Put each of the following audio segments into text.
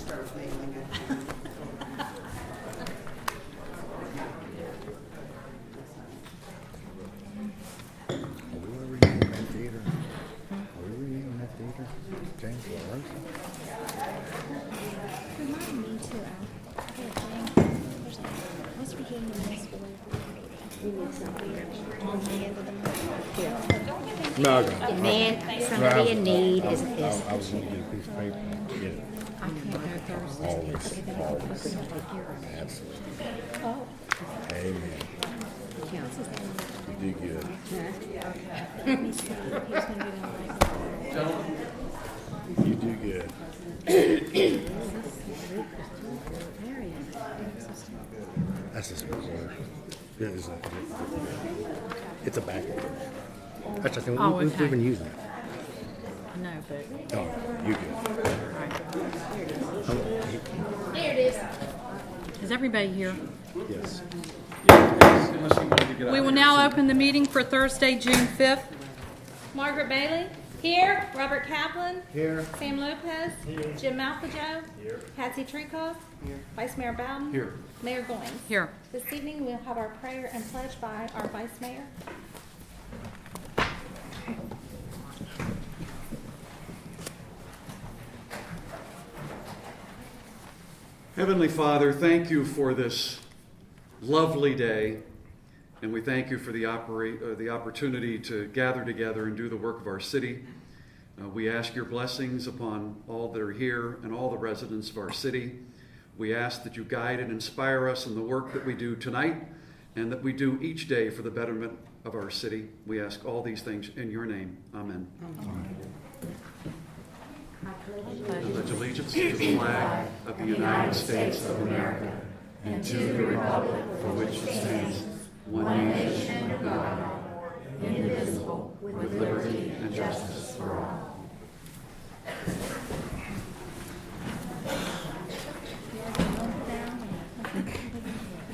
start mailing it. Are we ever using that theater? Are we ever using that theater? James Lawrence? Remind me to, there's a West Virginia Municipal we need something on the end of the month. Here. No, And then somebody in need is, I was going to get a piece of paper and get it. I can't go Thursday. Always, Okay, then I'll always. take care of it. Absolutely. Oh. Amen. Yeah. You did good. Let me see. He's gonna do that later. You do good. That's just bizarre. It's a backwards. That's the thing. Oh, We've okay. been using it. No, but, Oh, you good. is everybody here? Yes. We will now open the meeting for Thursday, June 5th. Margaret Bailey? Here. Robert Kaplan? Here. Sam Lopez? Jim Malfajo? Here. Patsy Treecoff? Here. Vice Mayor Bowden? Here. Mayor Goins? Here. This evening we'll have our prayer and pledge by our Vice Mayor. Heavenly Father, thank you for this lovely day, and we thank you for the opportunity to gather together and do the work of our city. We ask your blessings upon all that are here and all the residents of our city. We ask that you guide and inspire us in the work that we do tonight and that we do each day for the betterment of our city. We ask all these things in your name. Amen. I pledge allegiance to the flag of the United States of America and to the republic for which it stands, one nation under God, indivisible, with liberty and justice for all.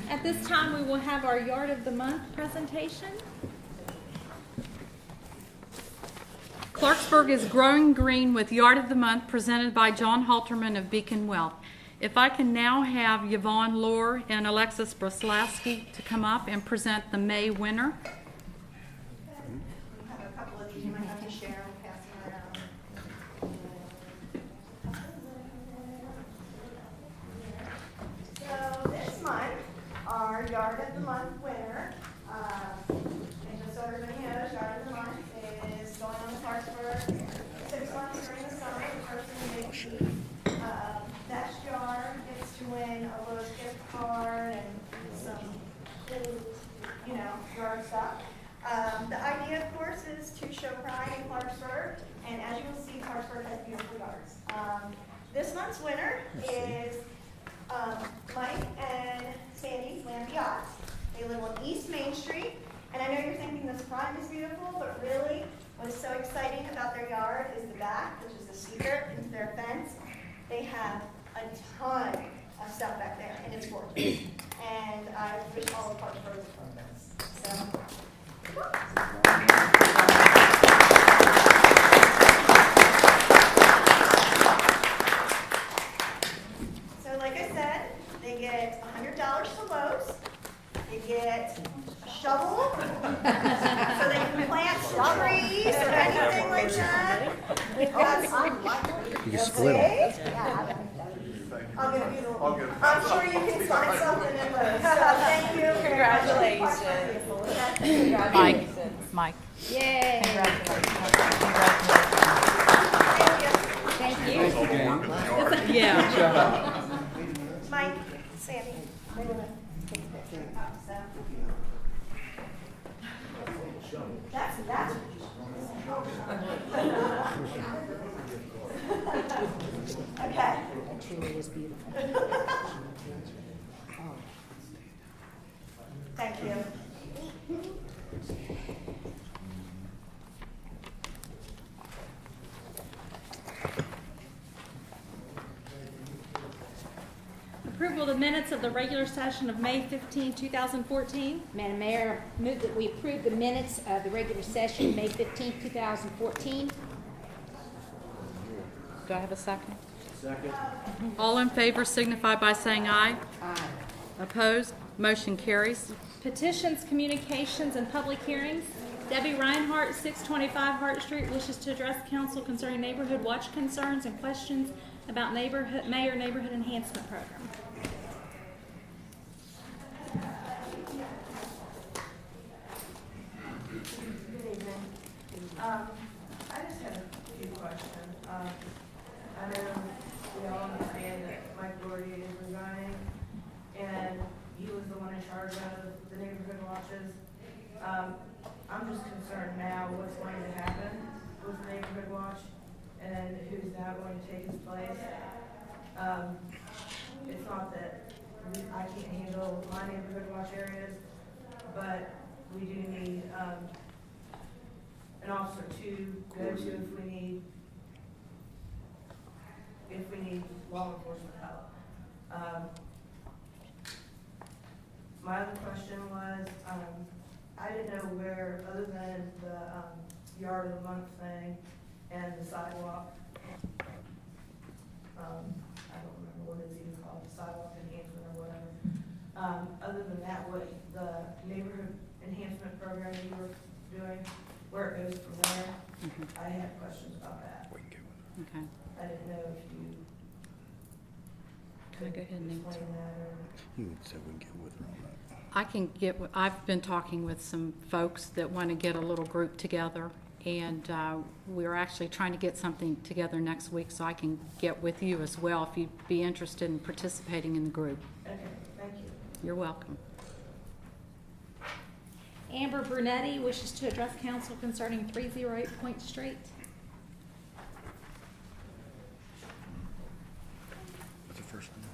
At this time, we will have our Yard of the Month presentation. Clarksburg is growing green with Yard of the Month presented by John Halterman of Beacon Wealth. If I can now have Yvonne Lohr and Alexis Broslawski to come up and present the May winner. We have a couple of these you might have to share and pass them around. So this month, our Yard of the Month winner, and just so everybody knows, Yard of the Month is going on to Clarksburg 6 months during the summer. The person who makes the best yard gets to win a Lowe's gift card and some cool, yard stuff. The idea, of course, is to show pride in Clarksburg, and as you will see, Clarksburg has beautiful yards. This month's winner is Mike and Sandy Lambiot. They live on East Main Street, and I know you're thinking this front is beautiful, but really, what's so exciting about their yard is the back, which is the secret into their fence. They have a ton of stuff back there, and it's gorgeous. And I wish all of Clarksburg was from this. So. So like I said, they get $100 to Lowe's. They get a shovel so they can plant some trees or anything like that. We've got some. You can split them. Yeah. I'll give you the, I'm sure you can find something in Lowe's. So thank you. Mike. Mike. Yay. Thank you. Yeah. Mike, Sammy, they want to take a picture. So. That's. Okay. That truly is beautiful. Thank you. Approval of the minutes of the regular session of May 15, 2014. Madam Mayor, I move that we approve the minutes of the regular session, May 15, 2014. Do I have a second? All in favor signify by saying aye. Aye. Opposed? Motion carries. Petitions, communications, and public hearings. Debbie Reinhardt, 625 Hart Street, wishes to address council concerning neighborhood watch concerns and questions about mayor neighborhood enhancement program. Good evening. I just had a few questions. I know we all understand that Mike Doherty is resigning, and he was the one in charge of the neighborhood watches. I'm just concerned now what's going to happen with the neighborhood watch, and who's now going to take his place. It's not that I can't handle my neighborhood watch areas, but we do need, an officer to go to if we need law enforcement help. My other question was, I didn't know where, other than the yard of the month thing and the sidewalk, I don't remember what it's even called, the sidewalk enhancement or whatever. Other than that, what the neighborhood enhancement program that you were doing, where it goes from there, I had questions about that. Okay. I didn't know if you Can I go ahead and answer? explain that or. You would say we can get with her on that. I can get, I've been talking with some folks that want to get a little group together, and we're actually trying to get something together next week, so I can get with you as well if you'd be interested in participating in the group. Okay, thank you. You're welcome. Amber Brunetti wishes to address council concerning 308 Point Street. What's the first name?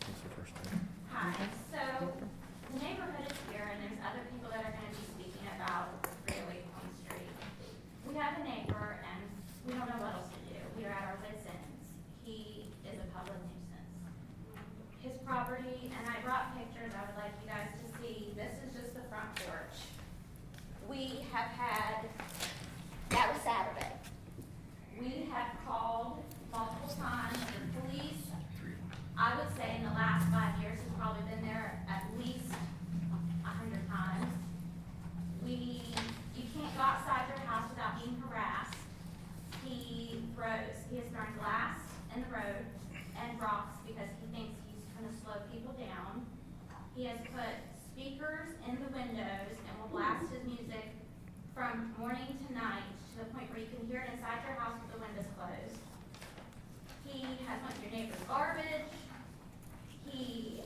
What's the first name? Hi, so the neighborhood is here and there's other people that are gonna be speaking about 308 Point Street. We have a neighbor and we don't know what else to do. We are at our wit's ends. He is a public nuisance. His property, and I brought pictures, I would like you guys to see, this is just the front porch. We have had, that was Saturday. We have called multiple times, the police, I would say in the last 5 years, has probably been there at least 100 times. You can't go outside your house without being harassed. He has thrown glass in the road and rocks because he thinks he's gonna slow people down. He has put speakers in the windows and will blast his music from morning to night to the point where you can hear it inside your house with the windows closed. He has went through neighbor's garbage. He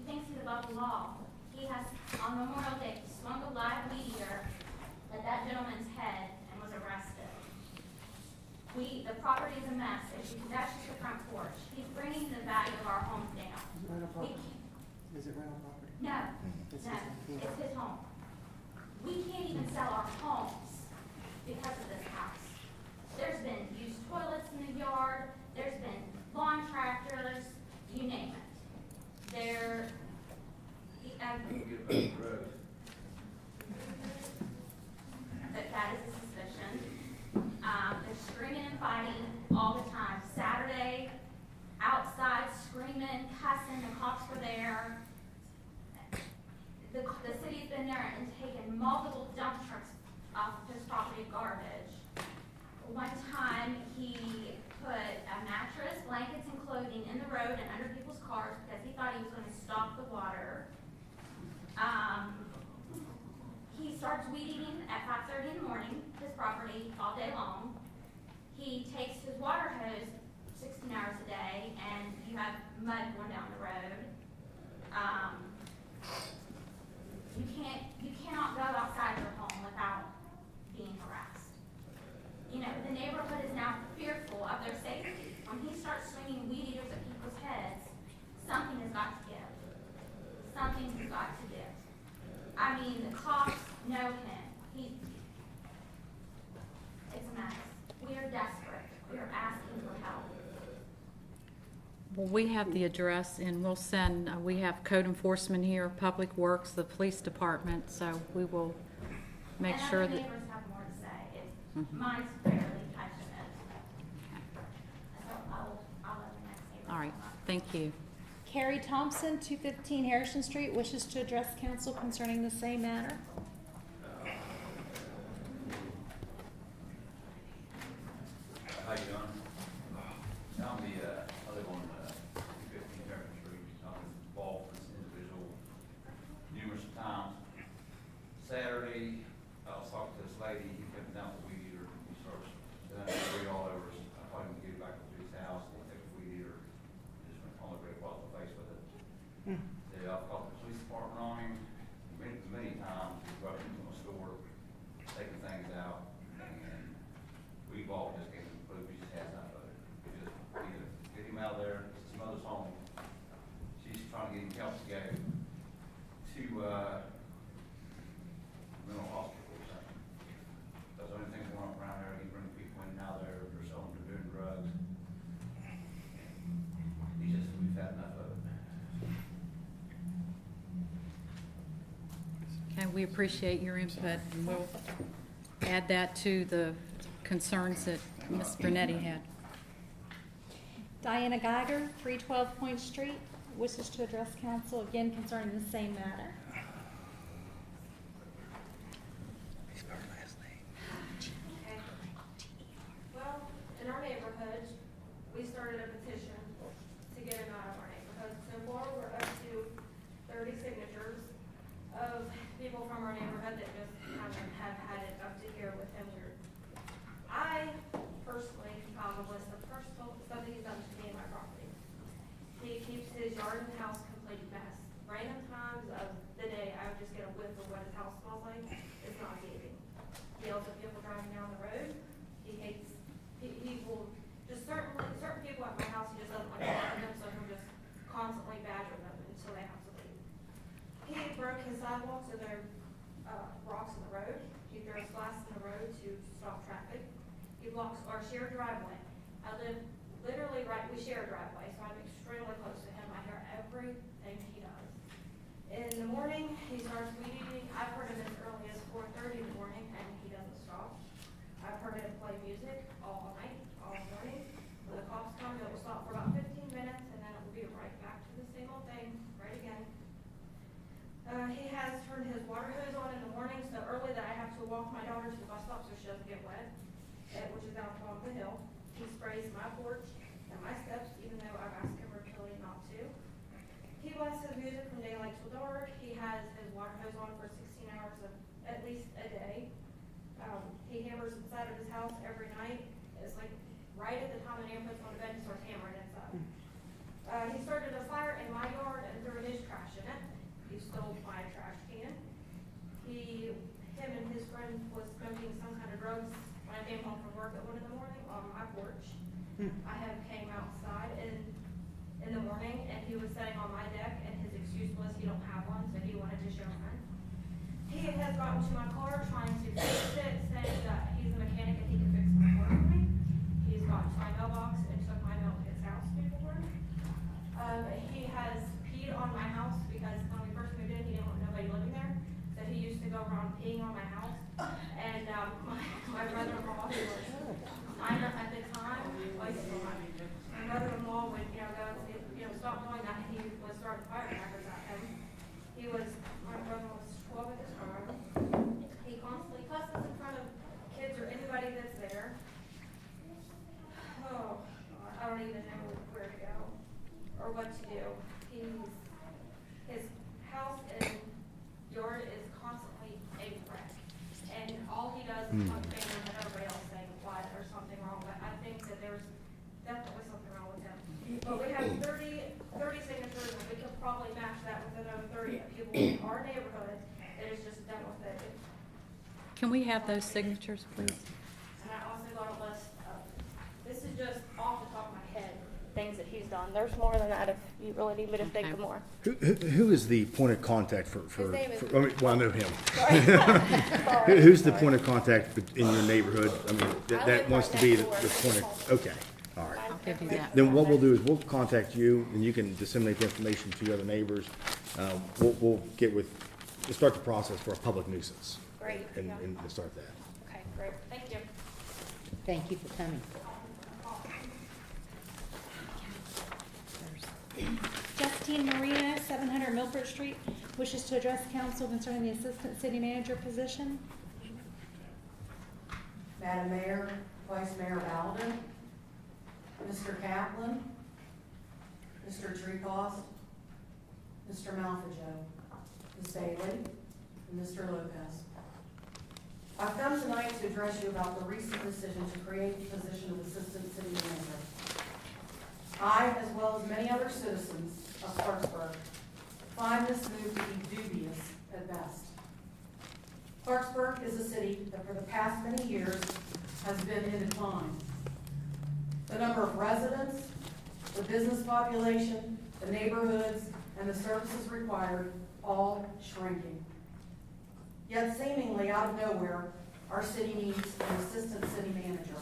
thinks he's above the law. He has, on Memorial Day, swung a live meteor at that gentleman's head and was arrested. The property is a mess. That's just the front porch. He's bringing the value of our homes down. Is it rental property? No, It's no, his home. it's his home. We can't even sell our homes because of this house. There's been used toilets in the yard, there's been lawn tractors, you name it. But that is a suspicion. They're screaming and fighting all the time. Saturday, outside screaming, cussing, the cops were there. The city's been there and taken multiple dump trucks off his property of garbage. One time, he put a mattress, blankets, and clothing in the road and under people's cars because he thought he was gonna stop the water. He starts weed eating at 5:30 in the morning, his property, all day long. He takes his water hose 16 hours a day, and you have mud going down the road. You cannot go outside your home without being harassed. You know, the neighborhood is now fearful of their safety. When he starts swinging weed eaters at people's heads, something has got to give. Something has got to give. I mean, the cops know him. It's a mess. We are desperate. We are asking for help. Well, we have the address, and we'll send, we have code enforcement here, Public Works, the police department, so we will make sure And that. other neighbors have more to say. Mine's barely touching it. So I'll All right, thank you. Carrie Thompson, 215 Harrison Street, wishes to address council concerning the same matter. How you doing? I'm the, I live on 215 Harrison Street. I'm involved with this individual numerous times. Saturday, I was talking to this lady, he came down with a weed eater, he starts doing debris all over us. I told him to get it back to his house, and take the weed eater, and just went on the great across the face with it. Yeah, I've called the police department on him many times, he's brought him to a store, taking things out, and we've all just gave him proof, he just has enough of it. We just either get him out of there, it's his mother's home, she's trying to get him help to go to, mental hospital or something. That's the only thing going on around there, he brings people in and out there, they're selling, they're doing drugs. He just, we've had enough of it. Okay, we appreciate your input, and we'll add that to the concerns that Ms. Brunetti had. Diana Geiger, 312 Point Street, wishes to address council again concerning the same matter. Okay. Well, in our neighborhood, we started a petition to get him out of our neighborhood. So far, we're up to 30 signatures of people from our neighborhood that just haven't have had it up to here with him. I personally compiled a list of personal stuff that he's done to me and my property. He keeps his yard and house complete mess. Random times of the day, I would just get a whiff of what his house smells like. It's not giving. He yells at people driving down the road. He hates, he will, just certain people at my house, he just doesn't like talking to them, so he'll just constantly badger them until they have to leave. He broke his sidewalks, so there are rocks in the road. He throws glass in the road to stop traffic. He blocks our shared driveway. I live literally right, we share a driveway, so I'm extremely close to him. I hear everything he does. In the morning, he starts weed eating. I've heard him as early as 4:30 in the morning, and he doesn't stop. I've heard him play music all night, all morning. When the cops come, it will stop for about 15 minutes, and then it will be right back to the same old thing, right again. He has turned his water hose on in the morning so early that I have to walk my daughter to the bus stop so she doesn't get wet, which is down the bottom of the hill. He sprays my porch and my steps, even though I've asked him repeatedly not to. He blasts his music from daylight till dark. He has his water hose on for 16 hours at least a day. He hammers inside of his house every night. It's like right at the time the neighbor puts on the bed, he starts hammering inside. He started a fire in my yard and threw his trash in it. He stole my trash can. Him and his friend was smoking some kind of drugs when I came home from work at 1 in the morning on my porch. I have came outside in the morning and he was sitting on my deck and his excuse was he don't have one, so he wanted to show mine. He has gotten to my car trying to fix it, saying that he's a mechanic and he can fix my car for me. He's gotten to my mailbox and took my mail to his house before. He has peed on my house because when we first moved in, he didn't want nobody living there. So he used to go around peeing on my house. And my brother-in-law, who was minor at the time, was my brother-in-law would, go and say, stop doing that. He was throwing firecrackers at him. My brother was 12 at the time. He constantly cusses in front of kids or anybody that's there. Oh, God, I don't even know where to go or what to do. His house and yard is constantly a wreck. And all he does is point fingers at everybody else saying why there's something wrong. But I think that there's definitely something wrong with him. But we have 30 signatures and we could probably match that with another 30 people in our neighborhood that is just done with it. Can we have those signatures, please? And I also got a list of, this is just off the top of my head, things that he's done. There's more than that if you really need me to think of more. Who is the point of contact for His name is- well, I know him. Sorry. Who's the point of contact in your neighborhood? I mean, I that live wants right to be the next point door. of, okay, all right. I'll give you that. Then what we'll do is we'll contact you and you can disseminate the information to your other neighbors. We'll start the process for a public nuisance. Great, And, yeah. and start that. Okay, great. Thank you. Thank you for coming. Justine Marina, 700 Milford Street, wishes to address council concerning the assistant city manager position. Madam Mayor, Vice Mayor Bowden, Mr. Kaplan, Mr. Treecost, Mr. Malfajo, Ms. Bailey, and Mr. Lopez. I've come tonight to address you about the recent decision to create the position of Assistant City Manager. I, as well as many other citizens of Clarksburg, find this move to be dubious at best. Clarksburg is a city that for the past many years has been in decline. The number of residents, the business population, the neighborhoods, and the services required all shrinking. Yet seemingly out of nowhere, our city needs an assistant city manager.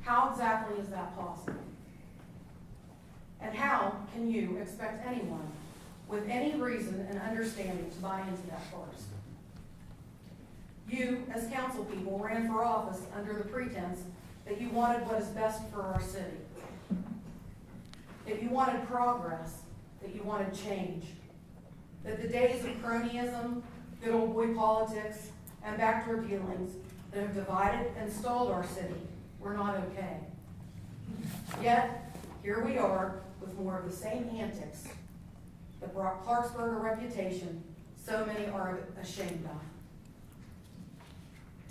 How exactly is that possible? And how can you expect anyone with any reason and understanding to buy into that farce? You, as council people, ran for office under the pretense that you wanted what is best for our city. That you wanted progress, that you wanted change. That the days of cronyism, good old boy politics, and backdoor dealings that have divided and stalled our city were not okay. Yet, here we are with more of the same antics that brought Clarksburg a reputation so many are ashamed of.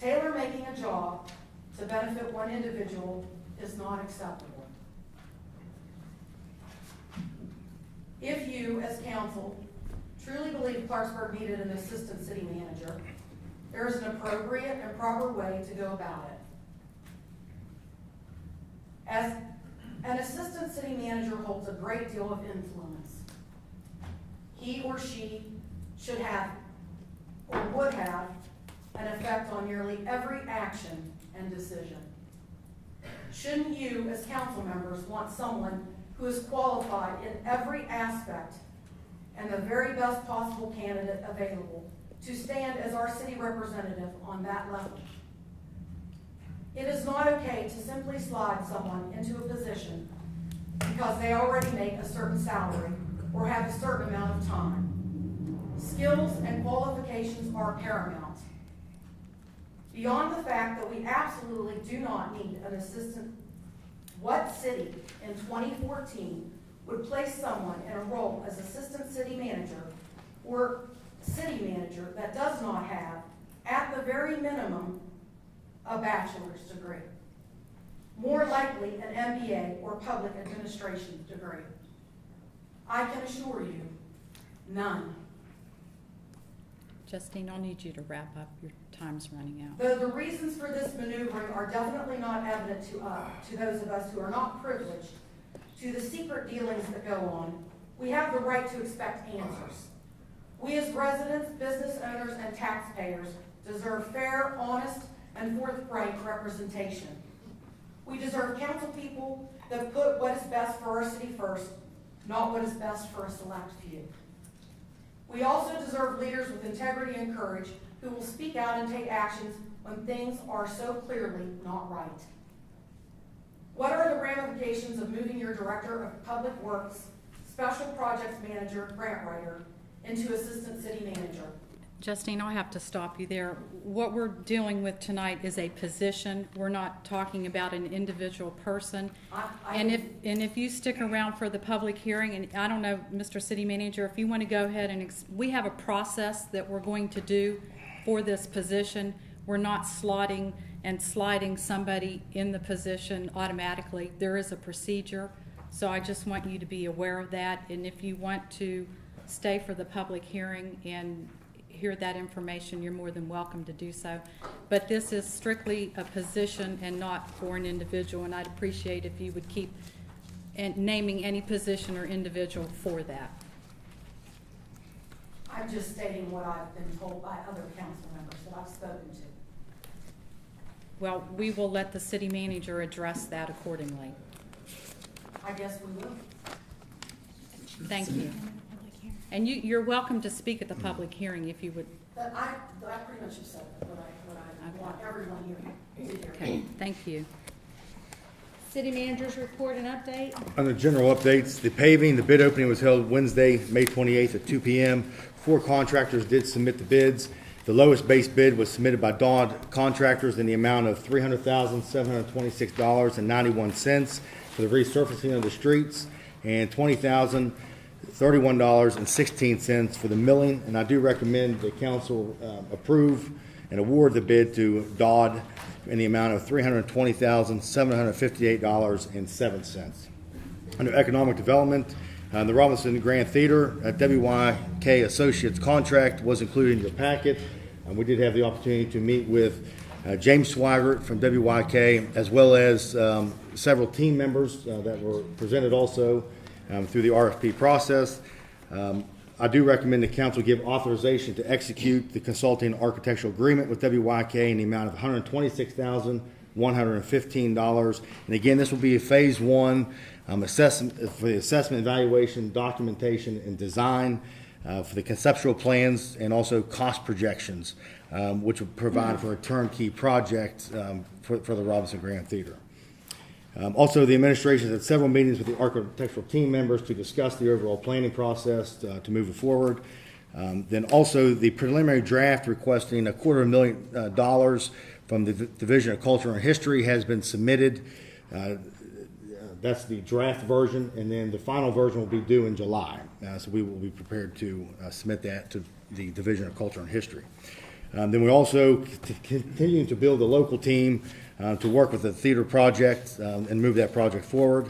Tailor-making a job to benefit one individual is not acceptable. If you, as council, truly believe Clarksburg needed an assistant city manager, there is an appropriate and proper way to go about it. As an assistant city manager holds a great deal of influence. He or she should have or would have an effect on nearly every action and decision. Shouldn't you, as council members, want someone who is qualified in every aspect and the very best possible candidate available to stand as our city representative on that level? It is not okay to simply slide someone into a position because they already make a certain salary or have a certain amount of time. Skills and qualifications are paramount. Beyond the fact that we absolutely do not need an assistant, what city in 2014 would place someone in a role as assistant city manager or city manager that does not have, at the very minimum, a bachelor's degree? More likely an MBA or public administration degree. I can assure you, none. Justine, I'll need you to wrap up. Your time's running out. The reasons for this maneuvering are definitely not evident to those of us who are not privileged to the secret dealings that go on. We have the right to expect answers. We as residents, business owners, and taxpayers deserve fair, honest, and forthright representation. We deserve council people that put what is best for our city first, not what is best for a select few. We also deserve leaders with integrity and courage who will speak out and take actions when things are so clearly not right. What are the ramifications of moving your Director of Public Works, Special Projects Manager, grant writer, into Assistant City Manager? Justine, I'll have to stop you there. What we're dealing with tonight is a position. We're not talking about an individual person. And if you stick around for the public hearing, and I don't know, Mr. City Manager, if you want to go ahead and, we have a process that we're going to do for this position. We're not slotting and sliding somebody in the position automatically. There is a procedure. So I just want you to be aware of that. And if you want to stay for the public hearing and hear that information, you're more than welcome to do so. But this is strictly a position and not for an individual, and I'd appreciate if you would keep naming any position or individual for that. I'm just stating what I've been told by other council members that I've spoken to. Well, we will let the city manager address that accordingly. I guess we will. Thank you. And you're welcome to speak at the public hearing if you would. But I pretty much have said what I want everyone here to hear. Okay, thank you. City Manager's report and update. Under general updates, the paving, the bid opening was held Wednesday, May 28th at 2 p.m. 4 contractors did submit the bids. The lowest base bid was submitted by Dodd Contractors in the amount of $300,726.91 for the resurfacing of the streets and $20,031.16 for the milling. And I do recommend the council approve and award the bid to Dodd in the amount of $320,758.07. Under economic development, the Robinson Grand Theater WYK Associates contract was included in your packet. We did have the opportunity to meet with James Swigert from WYK, as well as several team members that were presented also through the RFP process. I do recommend the council give authorization to execute the consulting architectural agreement with WYK in the amount of $126,115. And again, this will be a phase one assessment for the assessment, evaluation, documentation, and design for the conceptual plans and also cost projections, which will provide for a turnkey project for the Robinson Grand Theater. Also, the administration had several meetings with the architectural team members to discuss the overall planning process to move it forward. Then also the preliminary draft requesting $250,000 from the Division of Culture and History has been submitted. That's the draft version, and then the final version will be due in July. So we will be prepared to submit that to the Division of Culture and History. Then we're also continuing to build a local team to work with the theater project and move that project forward.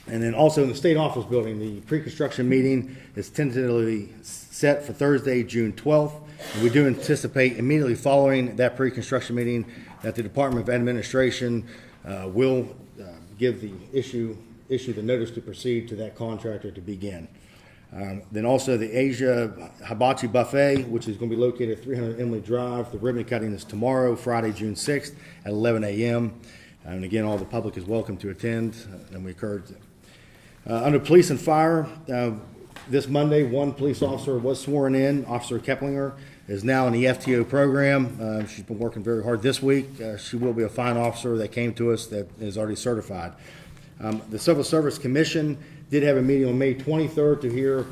And then also in the state office building, the pre-construction meeting is tentatively set for Thursday, June 12th. And we do anticipate immediately following that pre-construction meeting that the Department of Administration will give the issue the notice to proceed to that contractor to begin. Then also the Asia Hibachi Buffet, which is going to be located at 300 Emily Drive. The ribbon cutting is tomorrow, Friday, June 6th at 11 a.m. And again, all the public is welcome to attend, and we encourage them. Under police and fire, this Monday, one police officer was sworn in. Officer Keplinger is now in the FTO program. She's been working very hard this week. She will be a fine officer that came to us that is already certified. The Civil Service Commission did have a meeting on May 23rd to hear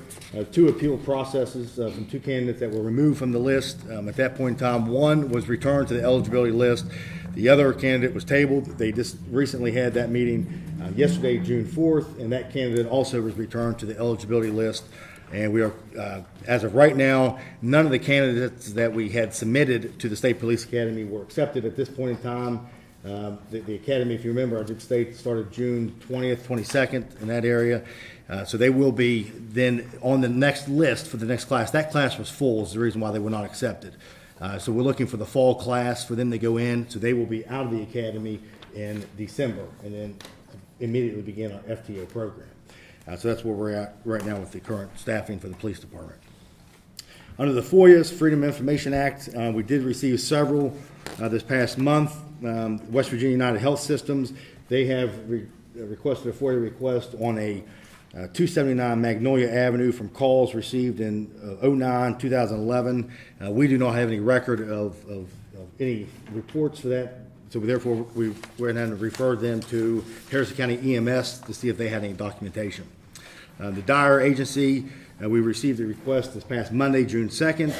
2 appeal processes from 2 candidates that were removed from the list. At that point in time, one was returned to the eligibility list. The other candidate was tabled. They just recently had that meeting yesterday, June 4th, and that candidate also was returned to the eligibility list. And we are, as of right now, none of the candidates that we had submitted to the State Police Academy were accepted at this point in time. The academy, if you remember, I did state started June 20th, 22nd in that area. So they will be then on the next list for the next class. That class was full is the reason why they were not accepted. So we're looking for the fall class for them to go in. So they will be out of the academy in December and then immediately begin our FTO program. So that's where we're at right now with the current staffing for the police department. Under the FOIA's Freedom of Information Act, we did receive several this past month. West Virginia United Health Systems, they have requested a FOIA request on a 279 Magnolia Avenue from calls received in 2011. We do not have any record of any reports for that, so therefore we went ahead and referred them to Harrison County EMS to see if they had any documentation. The Dyer Agency, we received a request this past Monday, June 2nd.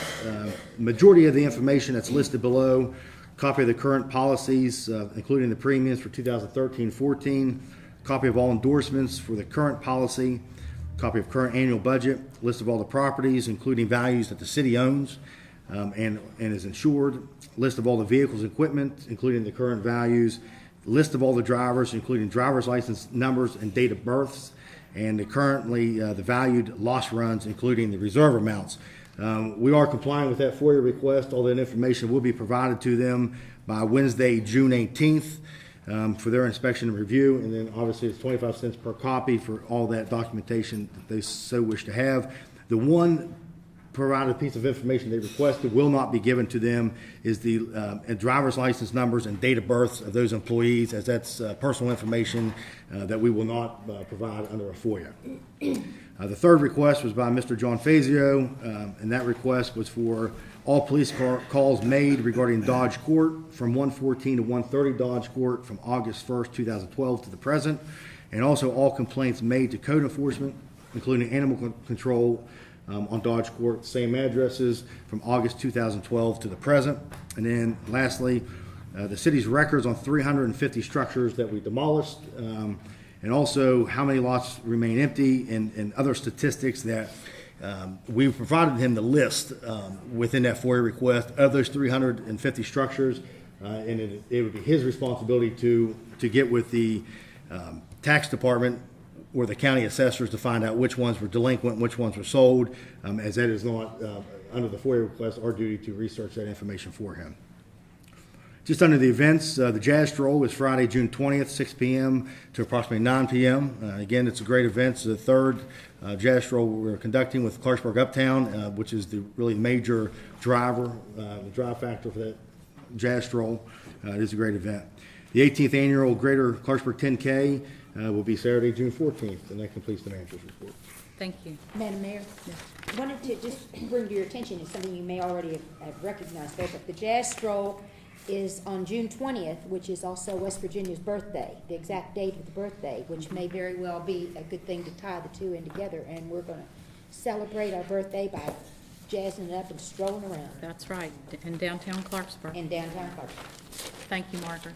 Majority of the information that's listed below, copy of the current policies, including the premiums for 2013-14, copy of all endorsements for the current policy, copy of current annual budget, list of all the properties, including values that the city owns and is insured, list of all the vehicles and equipment, including the current values, list of all the drivers, including driver's license numbers and date of births, and currently the valued loss runs, including the reserve amounts. We are complying with that FOIA request. All that information will be provided to them by Wednesday, June 18th for their inspection and review. And then obviously it's 25 cents per copy for all that documentation that they so wish to have. The one provided piece of information they requested will not be given to them is the driver's license numbers and date of births of those employees, as that's personal information that we will not provide under a FOIA. The third request was by Mr. John Fazio, and that request was for All police calls made regarding Dodge Court from 114 to 130 Dodge Court from August 1st, 2012 to the present, and also all complaints made to code enforcement, including animal control on Dodge Court, same addresses from August 2012 to the present. And then lastly, the city's records on 350 structures that we demolished, and also how many lots remain empty and other statistics that we provided him the list within that FOIA request of those 350 structures, and it would be his responsibility to get with the tax department or the county assessors to find out which ones were delinquent, which ones were sold, as that is not, under the FOIA request, our duty to research that information for him. Just under the events, the Jazz Stroll is Friday, June 20th, 6 p.m. to approximately 9 p.m. Again, it's a great event. It's the third Jazz Stroll we're conducting with Clarksburg Uptown, which is the really major driver, the drive factor for that Jazz Stroll. It is a great event. The 18th annual Greater Clarksburg 10K will be Saturday, June 14th, and that completes the manager's report. Thank you. Madam Mayor, I wanted to just bring to your attention, it's something you may already have recognized there, but the Jazz Stroll is on June 20th, which is also West Virginia's birthday, the exact date of the birthday, which may very well be a good thing to tie the two in together. And we're going to celebrate our birthday by jazzing it up and strolling around That's right, in downtown Clarksburg. in downtown Clarksburg. Thank you, Margaret.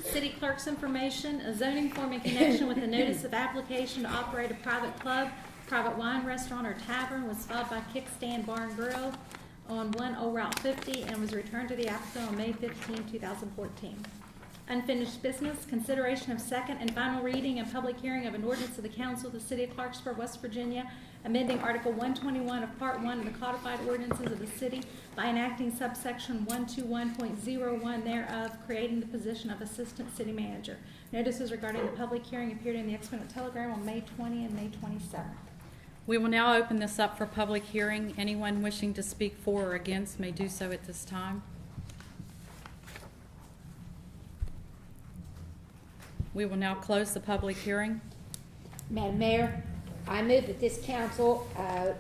City clerk's information, a zoning form in connection with a notice of application to operate a private club, private wine restaurant, or tavern was filed by Kickstand Bar and Grill on 10 Route 50 and was returned to the applicant on May 15, 2014. Unfinished business, consideration of second and final reading and public hearing of an ordinance of the council of the city of Clarksburg, West Virginia, amending Article 121 of Part 1 of the codified ordinances of the city by enacting subsection 121.01 thereof, creating the position of assistant city manager. Notices regarding the public hearing appeared in the Exponent Telegram on May 20 and May 27. We will now open this up for public hearing. Anyone wishing to speak for or against may do so at this time. We will now close the public hearing. Madam Mayor, I move that this council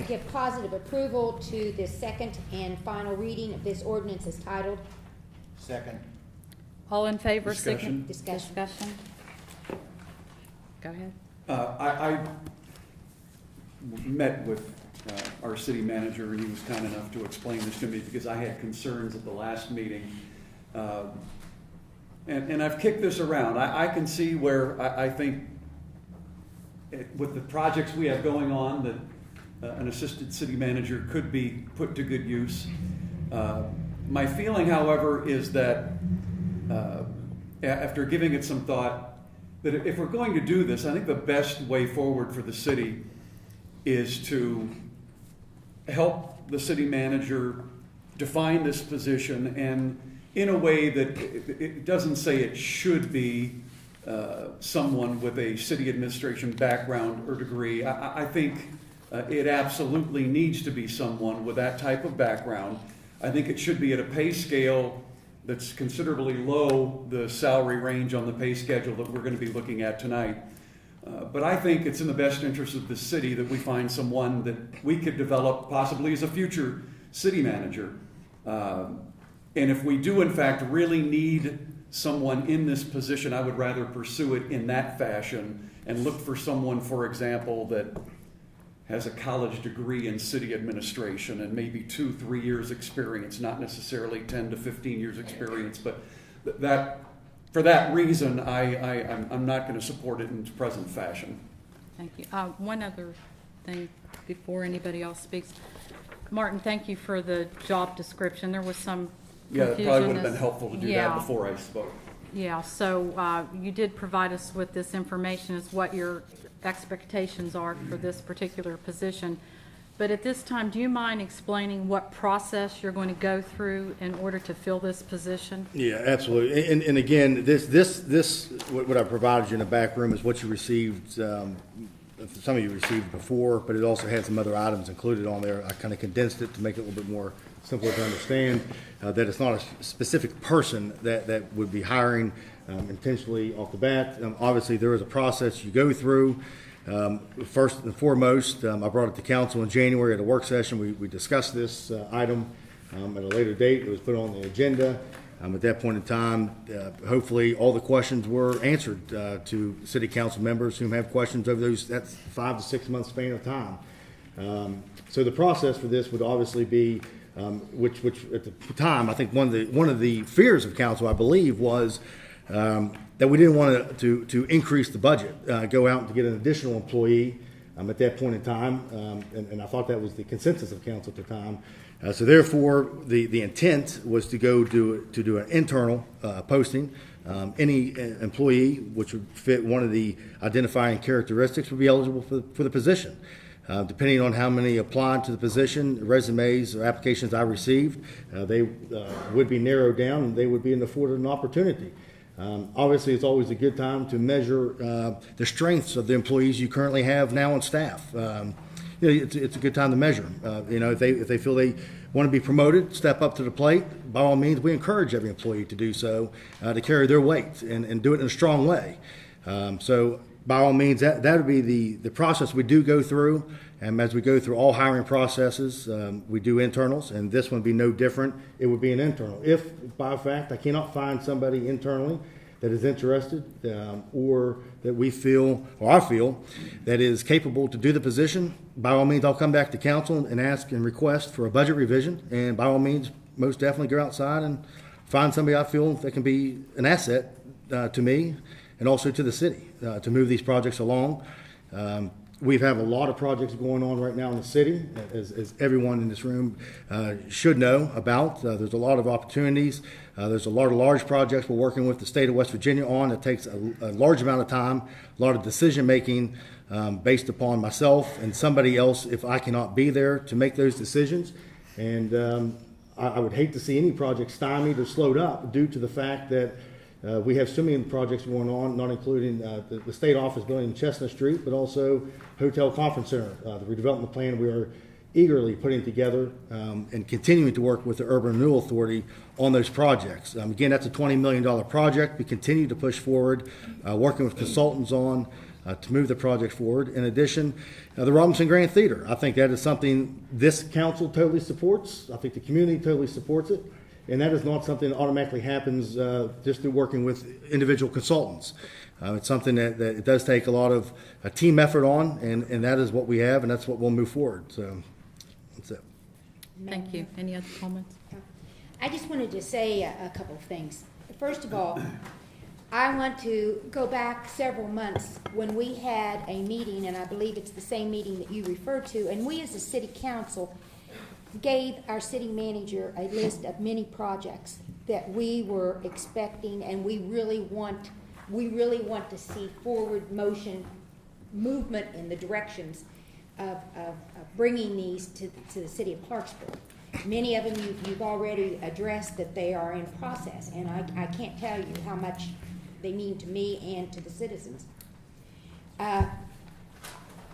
give positive approval to the second and final reading of this ordinance as titled. Second. All in favor? Discussion. Discussion. Go ahead. I met with our city manager, and he was kind enough to explain this to me because I had concerns at the last meeting. And I've kicked this around. I can see where I think with the projects we have going on that an assistant city manager could be put to good use. My feeling, however, is that after giving it some thought, that if we're going to do this, I think the best way forward for the city is to help the city manager define this position, and in a way that it doesn't say it should be someone with a city administration background or degree. I think it absolutely needs to be someone with that type of background. I think it should be at a pay scale that's considerably below the salary range on the pay schedule that we're going to be looking at tonight. But I think it's in the best interest of the city that we find someone that we could develop possibly as a future city manager. And if we do in fact really need someone in this position, I would rather pursue it in that fashion and look for someone, for example, that has a college degree in city administration and maybe 2-3 years experience, not necessarily 10 to 15 years experience. But for that reason, I'm not going to support it in its present fashion. Thank you. One other thing before anybody else speaks. Martin, thank you for the job description. There was some Yeah, it confusion probably would have as- been helpful to do Yeah. that before I spoke. Yeah, so you did provide us with this information as what your expectations are for this particular position. But at this time, do you mind explaining what process you're going to go through in order to fill this position? Yeah, absolutely. And again, this what I provided you in the back room is what you received, some of you received before, but it also had some other items included on there. I kind of condensed it to make it a little bit more simpler to understand, that it's not a specific person that would be hiring intentionally off the bat. Obviously, there is a process you go through. First and foremost, I brought it to council in January at a work session. We discussed this item. At a later date, it was put on the agenda. At that point in time, hopefully, all the questions were answered to city council members who have questions over that 5 to 6 month span of time. So the process for this would obviously be, which at the time, I think one of the fears of council, I believe, was that we didn't want to increase the budget, go out and to get an additional employee at that point in time, and I thought that was the consensus of council at the time. So therefore, the intent was to go do an internal posting. Any employee which would fit one of the identifying characteristics would be eligible for the position. Depending on how many applied to the position, resumes or applications I received, they would be narrowed down and they would be afforded an opportunity. Obviously, it's always a good time to measure the strengths of the employees you currently have now on staff. It's a good time to measure them. If they feel they want to be promoted, step up to the plate, by all means, we encourage every employee to do so, to carry their weight and do it in a strong way. So by all means, that would be the process we do go through. And as we go through all hiring processes, we do internals, and this one would be no different. It would be an internal. If, by fact, I cannot find somebody internally that is interested or that we feel, or I feel, that is capable to do the position, by all means, I'll come back to council and ask and request for a budget revision. And by all means, most definitely go outside and find somebody I feel that can be an asset to me and also to the city to move these projects along. We have a lot of projects going on right now in the city, as everyone in this room should know about. There's a lot of opportunities. There's a lot of large projects we're working with the state of West Virginia on. It takes a large amount of time, a lot of decision-making based upon myself and somebody else if I cannot be there to make those decisions. And I would hate to see any project stymied or slowed up due to the fact that we have so many projects going on, not including the state office building in Chestnut Street, but also Hotel Conference Center, the redevelopment plan we are eagerly putting together and continuing to work with the Urban Renewal Authority on those projects. Again, that's a $20 million project. We continue to push forward, working with consultants on to move the project forward. In addition, the Robinson Grand Theater. I think that is something this council totally supports. I think the community totally supports it. And that is not something that automatically happens just through working with individual consultants. It's something that it does take a lot of a team effort on, and that is what we have, and that's what we'll move forward. So that's it. Thank you. Any other comments? I just wanted to say a couple of things. First of all, I want to go back several months when we had a meeting, and I believe it's the same meeting that you referred to, and we as a city council gave our city manager a list of many projects that we were expecting, and we really want to see forward movement in the directions of bringing these to the city of Clarksville. Many of them you've already addressed that they are in process, and I can't tell you how much they mean to me and to the citizens.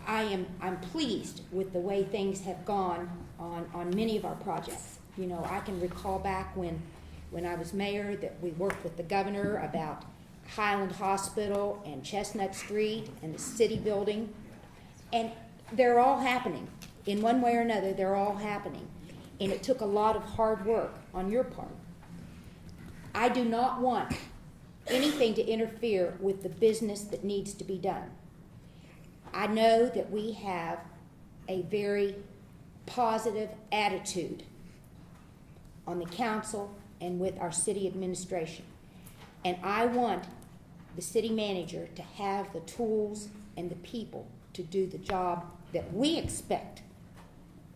I'm pleased with the way things have gone on many of our projects. You know, I can recall back when I was mayor that we worked with the governor about Highland Hospital and Chestnut Street and the city building, and they're all happening. In one way or another, they're all happening. And it took a lot of hard work on your part. I do not want anything to interfere with the business that needs to be done. I know that we have a very positive attitude on the council and with our city administration. And I want the city manager to have the tools and the people to do the job that we expect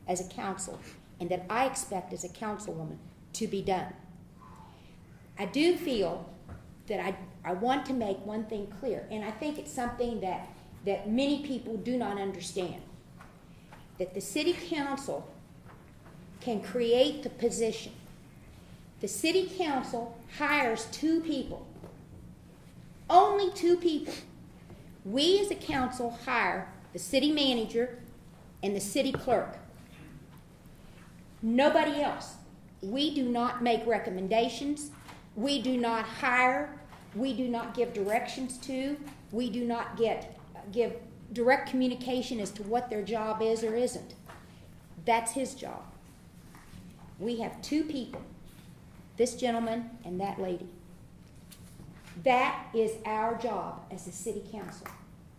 as a council and that I expect as a councilwoman to be done. I do feel that I want to make one thing clear, and I think it's something that many people do not understand, that the city council can create the position. The city council hires 2 people, only 2 people. We as a council hire the city manager and the city clerk. Nobody else. We do not make recommendations. We do not hire. We do not give directions to. We do not give direct communication as to what their job is or isn't. That's his job. We have two people, this gentleman and that lady. That is our job as a city council.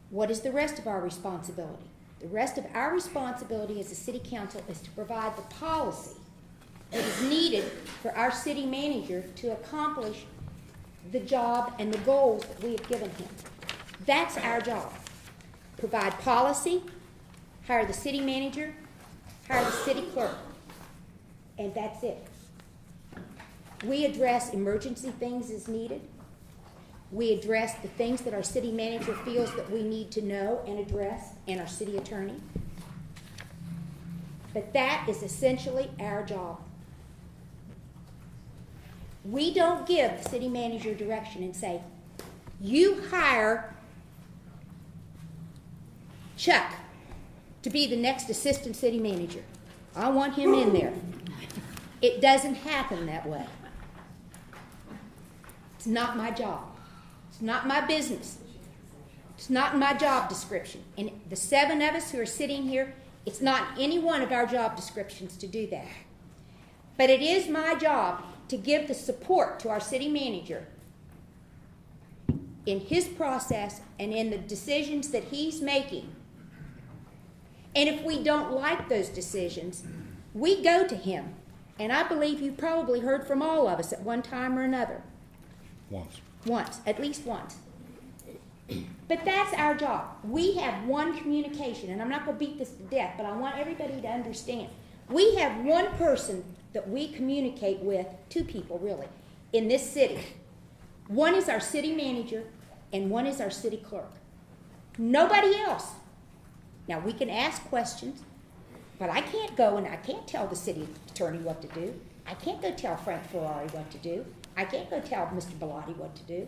What is the rest of our responsibility? The rest of our responsibility as a city council is to provide the policy that is needed for our city manager to accomplish the job and the goals that we have given him. That's our job. Provide policy, hire the city manager, hire the city clerk, and that's it. We address emergency things as needed. We address the things that our city manager feels that we need to know and address, and our city attorney. But that is essentially our job. We don't give the city manager direction and say, you hire Chuck to be the next assistant city manager. I want him in there. It doesn't happen that way. It's not my job. It's not my business. It's not in my job description. And the 7 of us who are sitting here, it's not any one of our job descriptions to do that. But it is my job to give the support to our city manager in his process and in the decisions that he's making. And if we don't like those decisions, we go to him. And I believe you've probably heard from all of us at one time or another. Once, at least once. But that's our job. We have one communication, and I'm not going to beat this to death, but I want everybody to understand. We have one person that we communicate with, 2 people really, in this city. One is our city manager, and one is our city clerk. Nobody else. Now, we can ask questions, but I can't go and I can't tell the city attorney what to do. I can't go tell Frank Ferrari what to do. I can't go tell Mr. Bellotti what to do.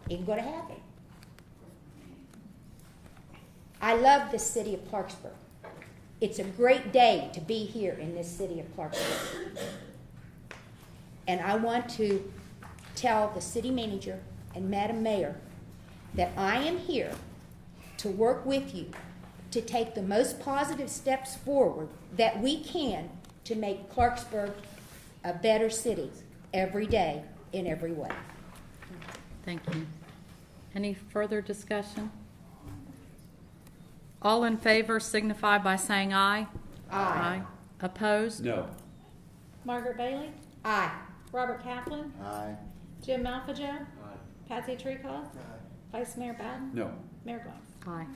Ain't going to happen. I love this city of Clarksburg. It's a great day to be here in this city of Clarksburg. And I want to tell the city manager and Madam Mayor that I am here to work with you to take the most positive steps forward that we can to make Clarksburg a better city every day in every way. Thank you. Any further discussion? All in favor signify by saying aye. Aye. Opposed? No. Margaret Bailey? Aye. Robert Kaplan? Aye. Jim Malfajo? Patsy Treecott? Vice Mayor Bowden? No. Mayor Glos? Aye.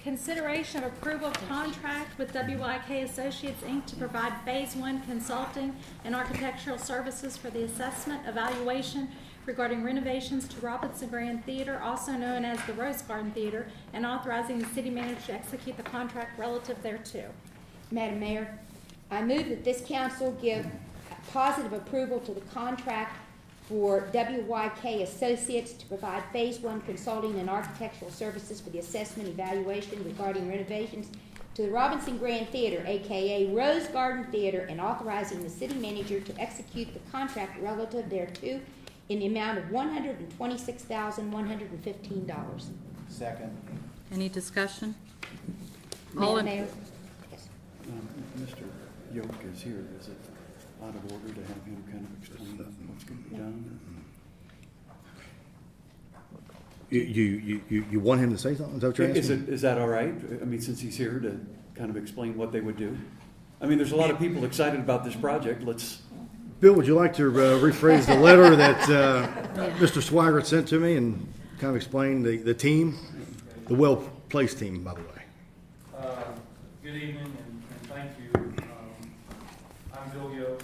Consideration of approval of contract with WYK Associates, Inc. to provide Phase 1 consulting and architectural services for the assessment, evaluation regarding renovations to Robinson Grand Theater, also known as the Rose Garden Theater, and authorizing the city manager to execute the contract relative thereto. Madam Mayor, I move that this council give positive approval to the contract for WYK Associates to provide Phase 1 consulting and architectural services for the assessment evaluation regarding renovations to the Robinson Grand Theater, a.k.a. Rose Garden Theater, and authorizing the city manager to execute the contract relative thereto in the amount of $126,115. Second. Any discussion? All Madam in, Mayor? Yes. Mr. Yoke is here. Is it out of order to have him kind of explain what's going to be done? You want him to say something? Is that what you're asking? Is that all right? I mean, since he's here to kind of explain what they would do? I mean, there's a lot of people excited about this project. Let's. Bill, would you like to rephrase the letter that Mr. Swigert sent to me and kind of explain the team, the well-placed team, by the way? Good evening and thank you. I'm Bill Yoke.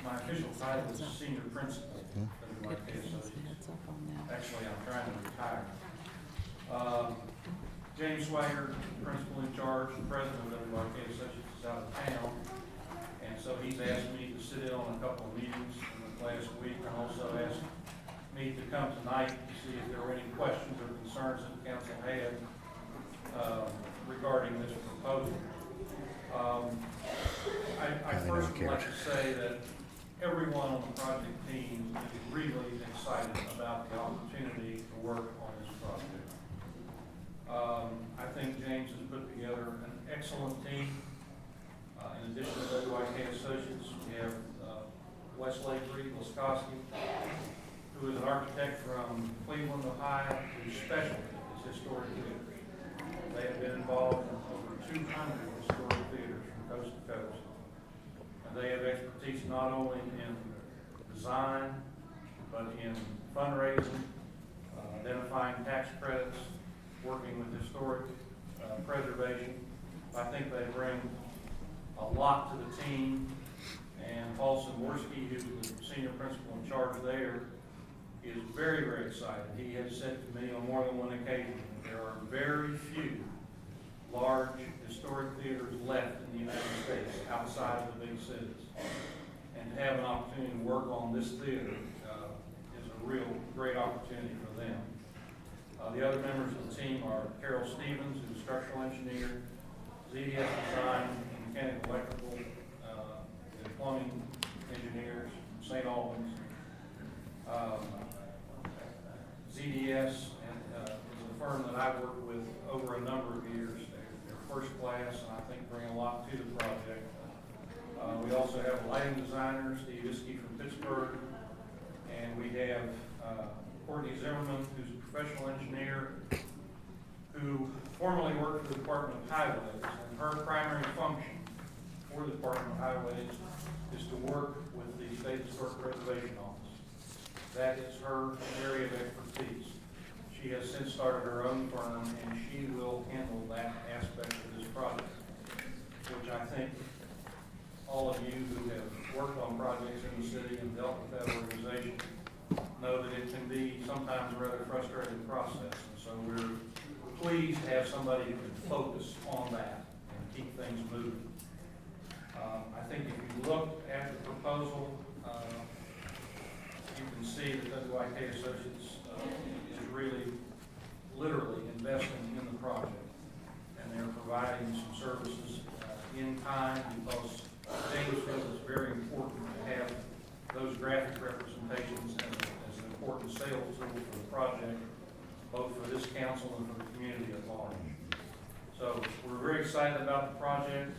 My official title is Senior Principal of the WYK Associates. Actually, I'm trying to retire. James Swigert, Principal in Charge and President of WYK Associates, is out of town. And so he's asked me to sit in on a couple of meetings in the last week, and also asked me to come tonight to see if there were any questions or concerns that the council had regarding this proposal. I first would like to say that everyone on the project team is really excited about the opportunity to work on this project. I think James has put together an excellent team. In addition to WYK Associates, we have Wes Lakery Laskowski, who is an architect from Cleveland, Ohio, whose specialty is historic theaters. They have been involved in over 200 historic theaters from coast to coast. And they have expertise not only in design, but in fundraising, identifying tax credits, working with historic preservation. I think they bring a lot to the team, and Paul Saborski, who's the senior principal in charge there, is very, very excited. He has said to me on more than one occasion that there are very few large historic theaters left in the United States outside of the big cities. And to have an opportunity to work on this theater is a real great opportunity for them. The other members of the team are Carol Stevens, who's a structural engineer, ZDS Design, mechanical, electrical, and plumbing engineers from St. Albans. ZDS is a firm that I've worked with over a number of years. They're first class, and I think bring a lot to the project. We also have a lighting designer, Steve Iskey from Pittsburgh, and we have Courtney Zimmerman, who's a professional engineer who formerly worked for the Department of Highways, and her primary function for the Department of Highways is to work with the State Historic Preservation Office. That is her area of expertise. She has since started her own firm, and she will handle that aspect of this project, which I think all of you who have worked on projects in the city and dealt with that organization know that it can be sometimes a rather frustrating process. And so we're pleased to have somebody who can focus on that and keep things moving. I think if you look at the proposal, you can see that WYK Associates is really, literally investing in the project. And they're providing some services in kind, because James feels it's very important to have those graphic representations as an important sales tool for the project, both for this council and for the community at large. So we're very excited about the project.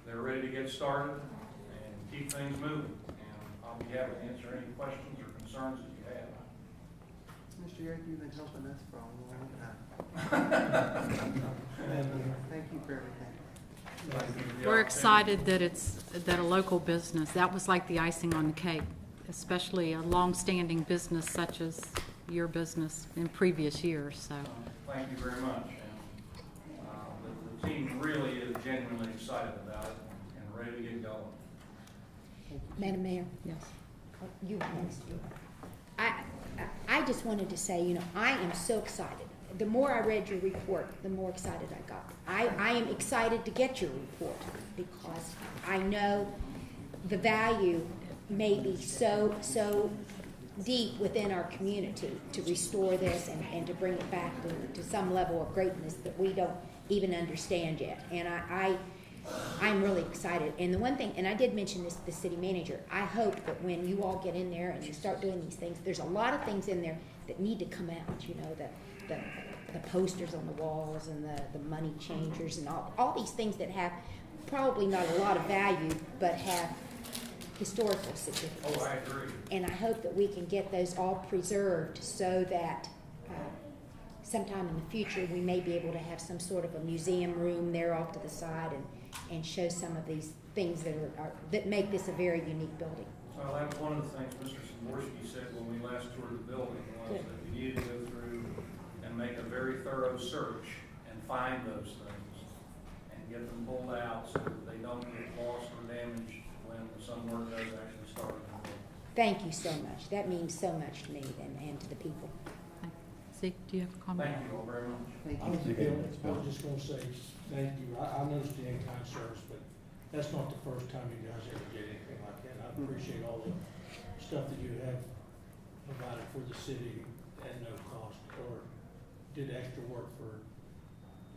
They're ready to get started and keep things moving. And I'll be happy to answer any questions or concerns that you have. Mr. Yerrick, you've been helping us for a long time. And thank you for everything. We're excited that that a local business, that was like the icing on the cake, especially a long-standing business such as your business in previous years, so. Thank you very much. And the team really is genuinely excited about it and ready to get going. Madam Mayor? Yes. You next. I just wanted to say, you know, I am so excited. The more I read your report, the more excited I got. I am excited to get your report because I know the value may be so deep within our community to restore this and to bring it back to some level of greatness that we don't even understand yet. And I'm really excited. And the one thing, and I did mention this to the city manager, I hope that when you all get in there and you start doing these things, there's a lot of things in there that need to come out, you know, the posters on the walls and the money changers and all these things that have probably not a lot of value, but have historical significance. Oh, I agree. And I hope that we can get those all preserved so that sometime in the future we may be able to have some sort of a museum room there off to the side and show some of these things that make this a very unique building. Well, that was one of the things Mr. Saborski said when we last toured the building, was that we needed to go through and make a very thorough search and find those things and get them pulled out so that they don't get lost or damaged when some work does actually start. Thank you so much. That means so much to me and to the people. Zeke, do you have a comment? Thank you all very much. Thank I was you. just gonna say, thank you. I noticed the in-kind service, but that's not the first time you guys ever did anything like that. I appreciate all the stuff that you have provided for the city at no cost, or did extra work for,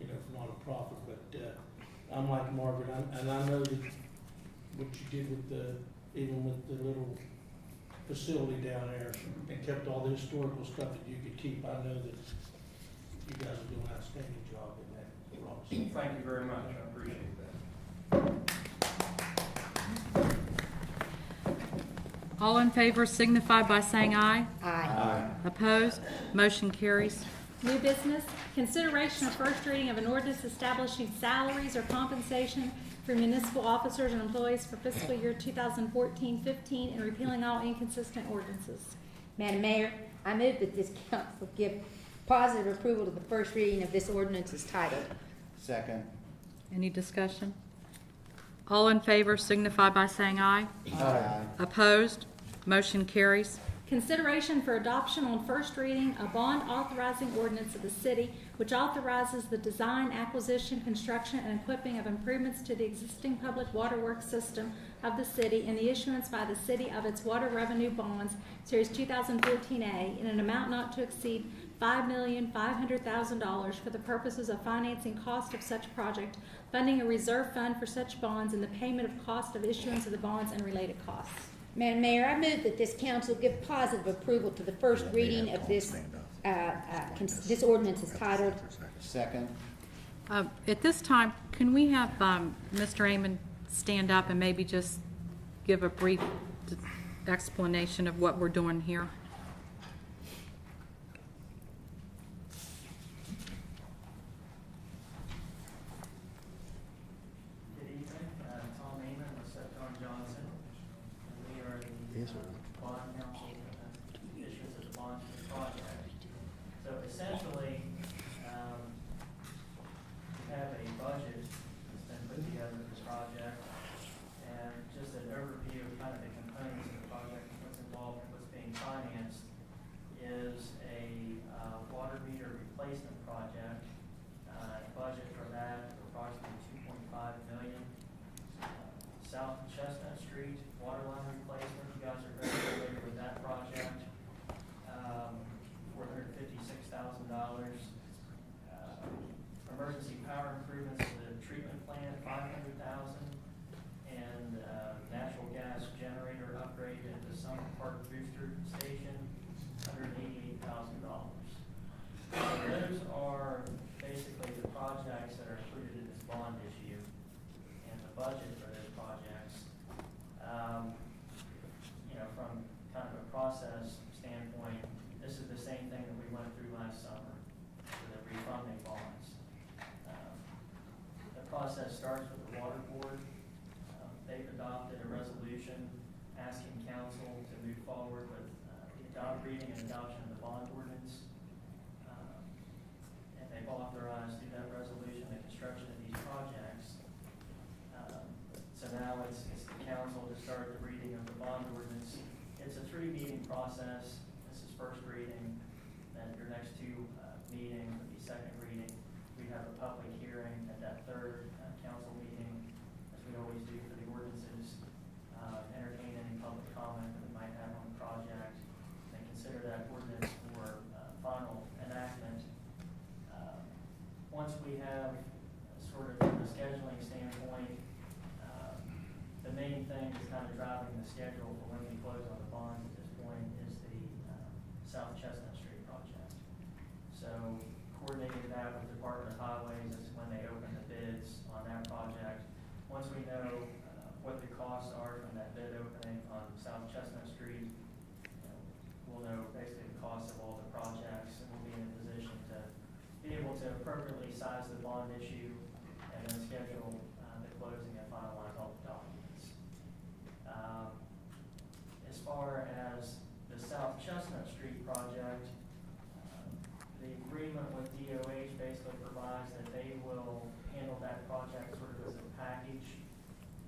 you know, for not a profit. But I'm like Margaret, and I know that what you did with even with the little facility down there and kept all the historical stuff that you could keep. I know that you guys are doing an outstanding job in that process. Thank you very much, I appreciate that. All in favor signify by saying aye. Aye. Opposed? Motion carries. New business, consideration of first reading of an ordinance establishing salaries or compensation for municipal officers and employees for fiscal year 2014-15 and repealing all inconsistent ordinances. Madam Mayor, I move that this council give positive approval to the first reading of this ordinance as titled. Second. Any discussion? All in favor signify by saying aye. Aye. Opposed? Motion carries. Consideration for adoption on first reading, a bond authorizing ordinance of the city which authorizes the design, acquisition, construction, and equipping of improvements to the existing public waterworks system of the city and the issuance by the city of its water revenue bonds, Series 2014A, in an amount not to exceed $5,500,000 for the purposes of financing cost of such project, funding a reserve fund for such bonds, and the payment of cost of issuance of the bonds and related costs. Madam Mayor, I move that this council give positive approval to the first reading of this, this ordinance as titled. Second. At this time, can we have Mr. Amon stand up and maybe just give a brief explanation of what we're doing here? Good evening, Tom Amon with Septon Johnson, and we are the bond counsel for the issuance of the bonds for the project. So essentially, we have a budget that's been put together for the project, and just an overview of kind of the components of the project, and what's involved and what's being financed is a water meter replacement project. Budget for that of approximately $2.5 million. South Chestnut Street water line replacement, you guys are very familiar with that project. $456,000. Emergency power improvements to the treatment plant, $500,000. And natural gas generator upgrade at the Summer Park Booster Station, $188,000. So those are basically the projects that are included in this bond issue and the budget for those projects. From kind of a process standpoint, this is the same thing that we went through last summer for the refunding bonds. The process starts with the water board. They've adopted a resolution asking council to move forward with the reading and adoption of the bond ordinance. And they've authorized through that resolution the construction of these projects. So now it's the council to start the reading of the bond ordinance. It's a 3-meeting process. This is first reading. Then your next 2 meetings would be second reading. We have a public hearing at that third council meeting, as we always do for the ordinances. Entertain any public comment that we might have on the project, and consider that ordinance for final enactment. Once we have sort of from a scheduling standpoint, the main thing that's kind of driving the schedule for when we close on the bonds at this point is the South Chestnut Street project. So coordinating that with Department of Highways is when they open the bids on that project. Once we know what the costs are from that bid opening on South Chestnut Street, we'll know basically the cost of all the projects, and we'll be in a position to be able to appropriately size the bond issue and then schedule the closing and finalize all the documents. As far as the South Chestnut Street project, the agreement with DOH basically provides that they will handle that project sort of as a package.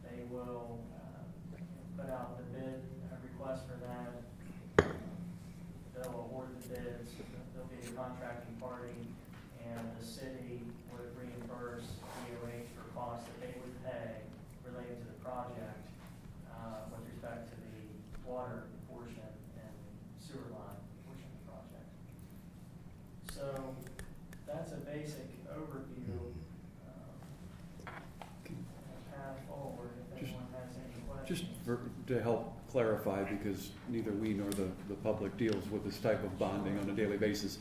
They will put out the bid request for that. They'll award the bids. They'll be the contracting party, and the city would reimburse DOH for costs that they would pay related to the project with respect to the water portion and sewer line portion of the project. So that's a basic overview. Path forward, if anyone has any questions. To help clarify, because neither we nor the public deals with this type of bonding on a daily basis,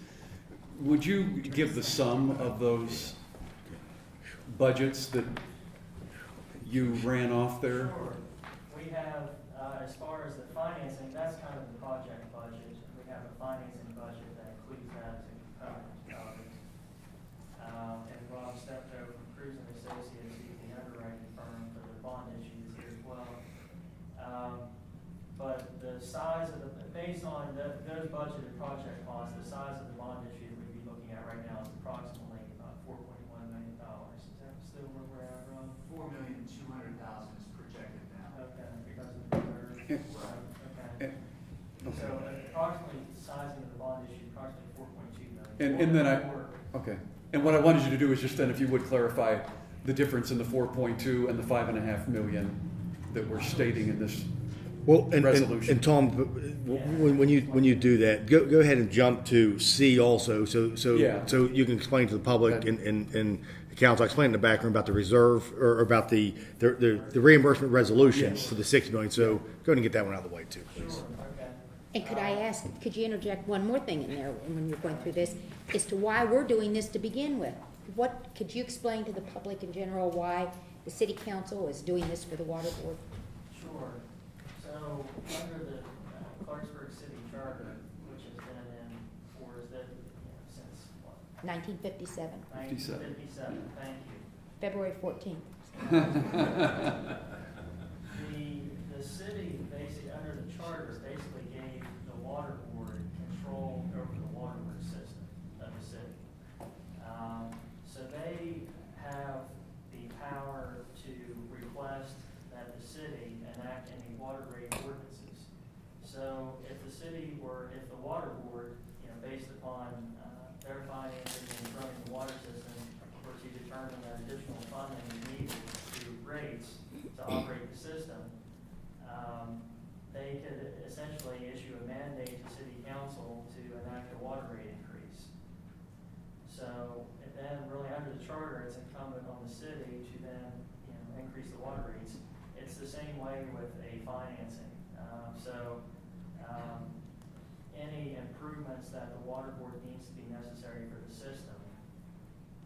Would you give the sum of those budgets that you ran off there? Sure. We have, as far as the financing, that's kind of the project budget. We have a financing budget that includes that as a component of it. And Rob stepped over from Cruz and Associates, he's the underwriting firm for the bond issues here as well. But the size of based on those budgeted project costs, the size of the bond issue that we'd be looking at right now is approximately about $4.1 million. Is that still where we're at, Rob? $4,200,000 is projected now. Okay, because of the reserve. Okay. So approximately sizing of the bond issue, approximately $4.2 million. And then okay. And what I wanted you to do is just then, if you would clarify the difference in the 4.2 and the 5.5 million that we're stating in this resolution. And Tom, when you do that, go ahead and jump to C also, so you can explain to the public and the council, explain in the background about the reserve or about the reimbursement resolution for the $6 million. So go ahead and get that one out of the way too, please. Sure, okay. And could you interject one more thing in there when you're going through this, as to why we're doing this to begin with? Could you explain to the public in general why the city council is doing this for the water board? Sure. So, under the Clarksburg City Charter, which has been in force since what? 1957, 1957, thank you. February 14th. The city, basically, under the charter, basically gave the water board control over the water works system of the city. So they have the power to request that the city enact any water rate ordinances. So if the water board, based upon their financing and running the water system, were to determine that additional funding is needed through rates to operate the system, they could essentially issue a mandate to city council to enact a water rate increase. So, and then really under the charter, it's incumbent on the city to then, increase the water rates. It's the same way with a financing. Any improvements that the water board needs to be necessary for the system,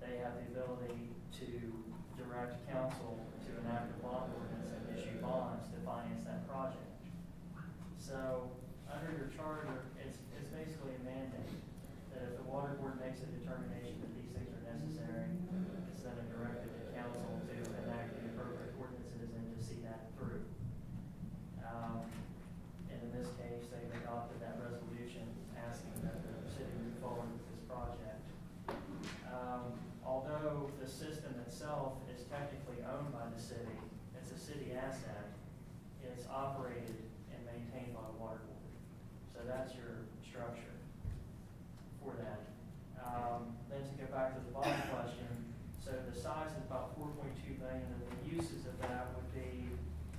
they have the ability to direct council to enact a bond ordinance and issue bonds to finance that project. So, under your charter, it's basically a mandate that if the water board makes a determination that these things are necessary, it's then a directive to council to enact the appropriate ordinances and to see that through. And in this case, they've adopted that resolution asking that the city move forward with this project. Although the system itself is technically owned by the city, it's a city asset, it's operated and maintained by the water board. So that's your structure for that. Then to go back to the bond question, so the size is about $4.2 million, and the uses of that would be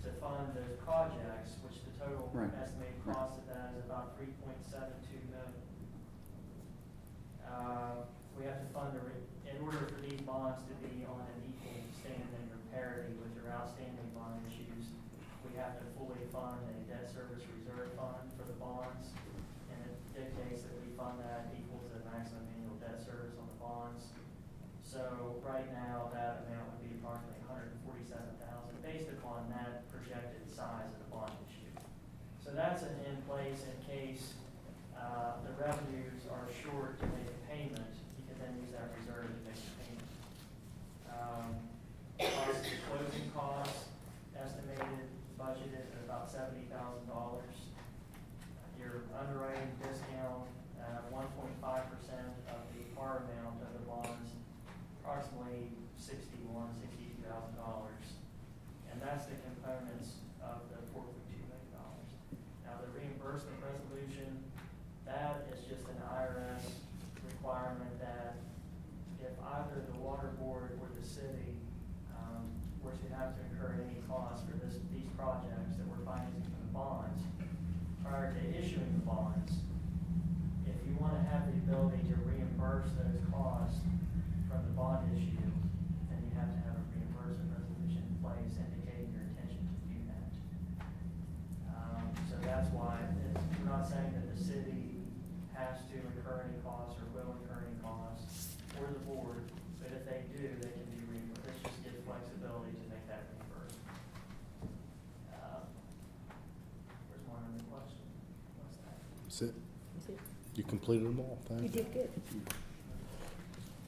to fund those projects, which the total estimated cost of that is about $3.72 million. We have to fund in order for these bonds to be on an equal standing or parity with your outstanding bond issues, we have to fully fund a debt service reserve fund for the bonds, and it dictates that we fund that equal to the maximum annual debt service on the bonds. So right now, that amount would be approximately $147,000 based upon that projected size of the bond issue. So that's in place in case the revenues are short to make a payment. You can then use that reserve to make a payment. Closing costs estimated, budgeted at about $70,000. Your underwriting discount, 1.5% of the par amount of the bonds, approximately $62,000. And that's the components of the $4.2 million. Now, the reimbursement resolution, that is just an IRS requirement that if either the water board or the city were to have to incur any costs for these projects that we're financing from the bonds, prior to issuing the bonds, if you want to have the ability to reimburse those costs from the bond issue, then you have to have a reimbursement resolution in place indicating your intention to do that. So that's why we're not saying that the city has to incur any costs or will incur any costs if they do, they can be reimbursed. This just gives flexibility to make that reimbursed. There's one other question. What's that? That's it. You completed them all. Thank You did good.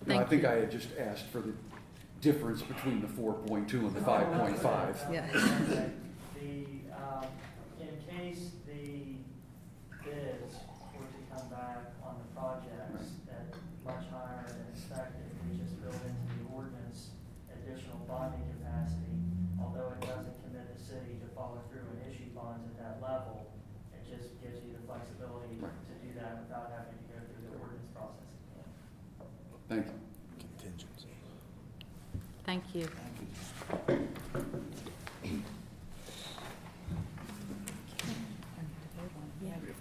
No, I Thank think I had just asked for the difference between the 4.2 and the 5.5. Yeah. In case the bids were to come back on the projects at much higher than expected, we just build into the ordinance additional bonding capacity. Although it doesn't commit the city to follow through and issue bonds at that level, it just gives you the flexibility to do that without having to go through the ordinance process again. Thank you. Contingency. Thank you.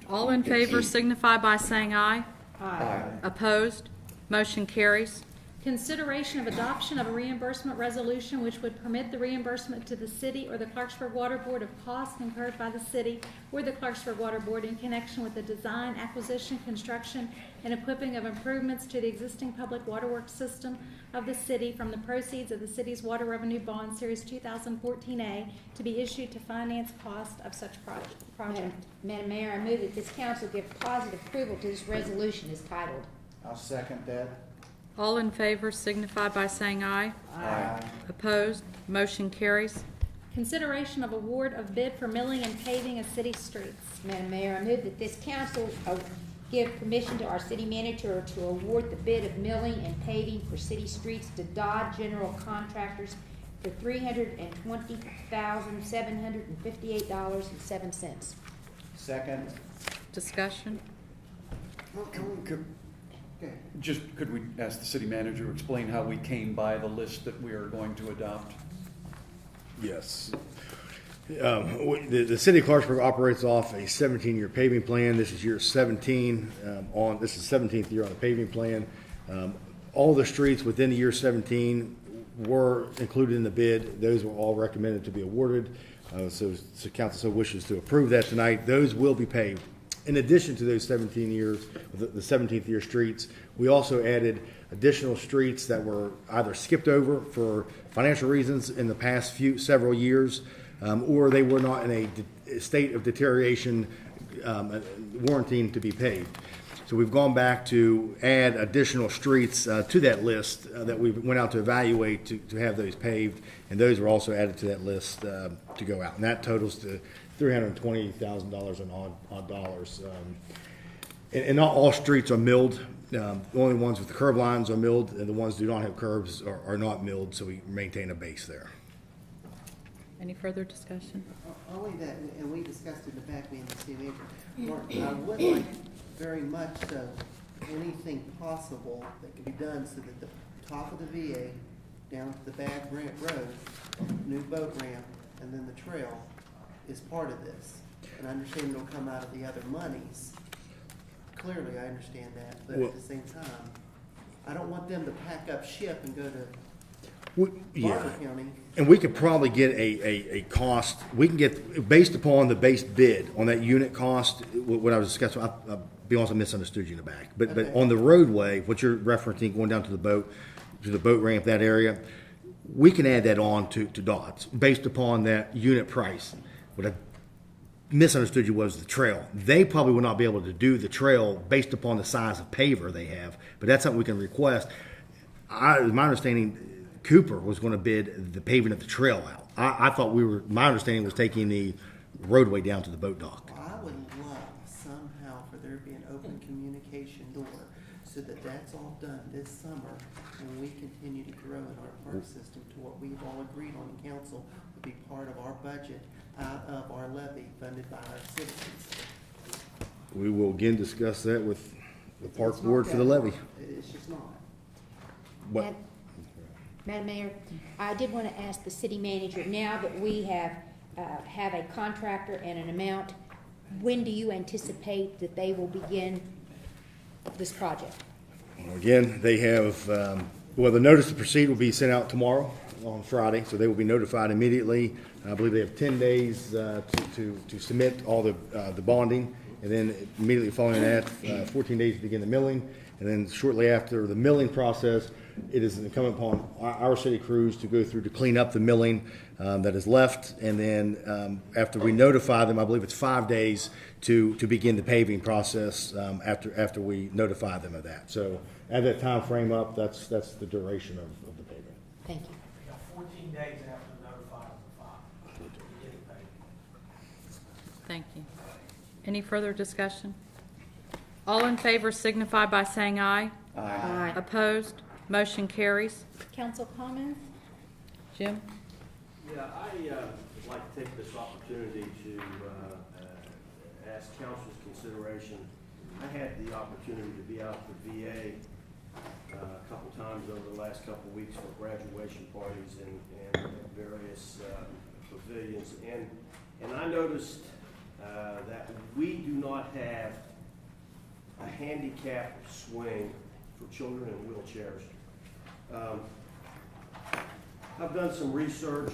All in favor signify by saying aye. Aye. Opposed? Motion carries. Consideration of adoption of a reimbursement resolution which would permit the reimbursement to the city or the Clarksburg Water Board of costs incurred by the city or the Clarksburg Water Board in connection with the design, acquisition, construction, and equipping of improvements to the existing public waterworks system of the city from the proceeds of the city's water revenue bond series 2014A to be issued to finance cost of such project. Madam Mayor, I move that this council give positive approval to this resolution as titled. I'll second that. All in favor signify by saying aye. Aye. Opposed? Motion carries. Consideration of award of bid for milling and paving of city streets. Madam Mayor, I move that this council give permission to our city manager to award the bid of milling and paving for city streets to Dodd General Contractors for $320,758.07. Second. Discussion? Could we ask the city manager to explain how we came by the list that we are going to adopt? Yes. The city of Clarksburg operates off a 17-year paving plan. This is year 17 this is 17th year on the paving plan. All the streets within the year 17 were included in the bid. Those were all recommended to be awarded. So council so wishes to approve that tonight. Those will be paved. In addition to those 17 years, the 17th year streets, we also added additional streets that were either skipped over for financial reasons in the past several years, or they were not in a state of deterioration warranting to be paved. So we've gone back to add additional streets to that list that we went out to evaluate to have those paved, and those were also added to that list to go out. And that totals to $320,000 in odd dollars. And not all streets are milled. The only ones with the curb lines are milled, and the ones that do not have curbs are not milled, so we maintain a base there. Any further discussion? Only that, and we discussed it in the back, me and the city manager. I would like very much so anything possible that can be done so that the top of the VA down to the Bad Grant Road, new boat ramp, and then the trail is part of this. And I understand it'll come out of the other monies. Clearly, I understand that, but at the same time, I don't want them to pack up ship and go to Barber County. And we could probably get a cost, we can get, based upon the base bid on that unit cost, what I was discussing, I'll be honest, I misunderstood you in the back. But on the roadway, what you're referencing, going down to the boat ramp, that area, we can add that on to Dodds based upon that unit price. What I misunderstood you was the trail. They probably will not be able to do the trail based upon the size of paver they have, but that's something we can request. My understanding, Cooper was going to bid the paving of the trail out. I thought my understanding was taking the roadway down to the boat dock. I would love somehow for there to be an open communication door so that that's all done this summer and we continue to grow in our park system to what we've all agreed on in council would be part of our budget out of our levy funded by our citizens. We will again discuss that with the park It's not board for the that levy. hard. It's just not. What? Madam Mayor, I did want to ask the city manager, now that we have a contractor and an amount, when do you anticipate that they will begin this project? Again, they have, the notice to proceed will be sent out tomorrow on Friday, so they will be notified immediately. I believe they have 10 days to submit all the bonding, and then immediately following that, 14 days to begin the milling, and then shortly after the milling process, it is incumbent upon our city crews to go through to clean up the milling that is left, and then after we notify them, I believe it's 5 days to begin the paving process after we notify them of that. So add that time frame up, that's the duration of the paving. Thank you. We got 14 days after notifying the file to get it paid. Thank you. Any further discussion? All in favor signify by saying aye. Aye. Opposed? Motion carries. Council comments? Jim? Yeah, I would like to take this opportunity to ask council's consideration. I had the opportunity to be out at the VA a couple times over the last couple of weeks for graduation parties and various pavilions. And I noticed that we do not have a handicap swing for children in wheelchairs. I've done some research,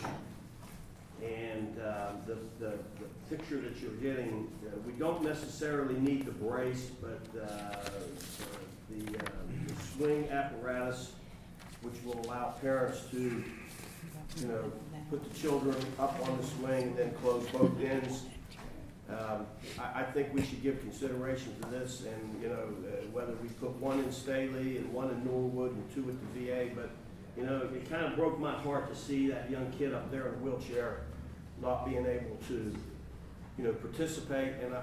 and the picture that you're getting, we don't necessarily need the brace, but the swing apparatus, which will allow parents to, put the children up on the swing and then close both ends. I think we should give consideration to this, and whether we put one in Staley and one in Norwood and 2 at the VA, but it kind of broke my heart to see that young kid up there in a wheelchair not being able to, participate, and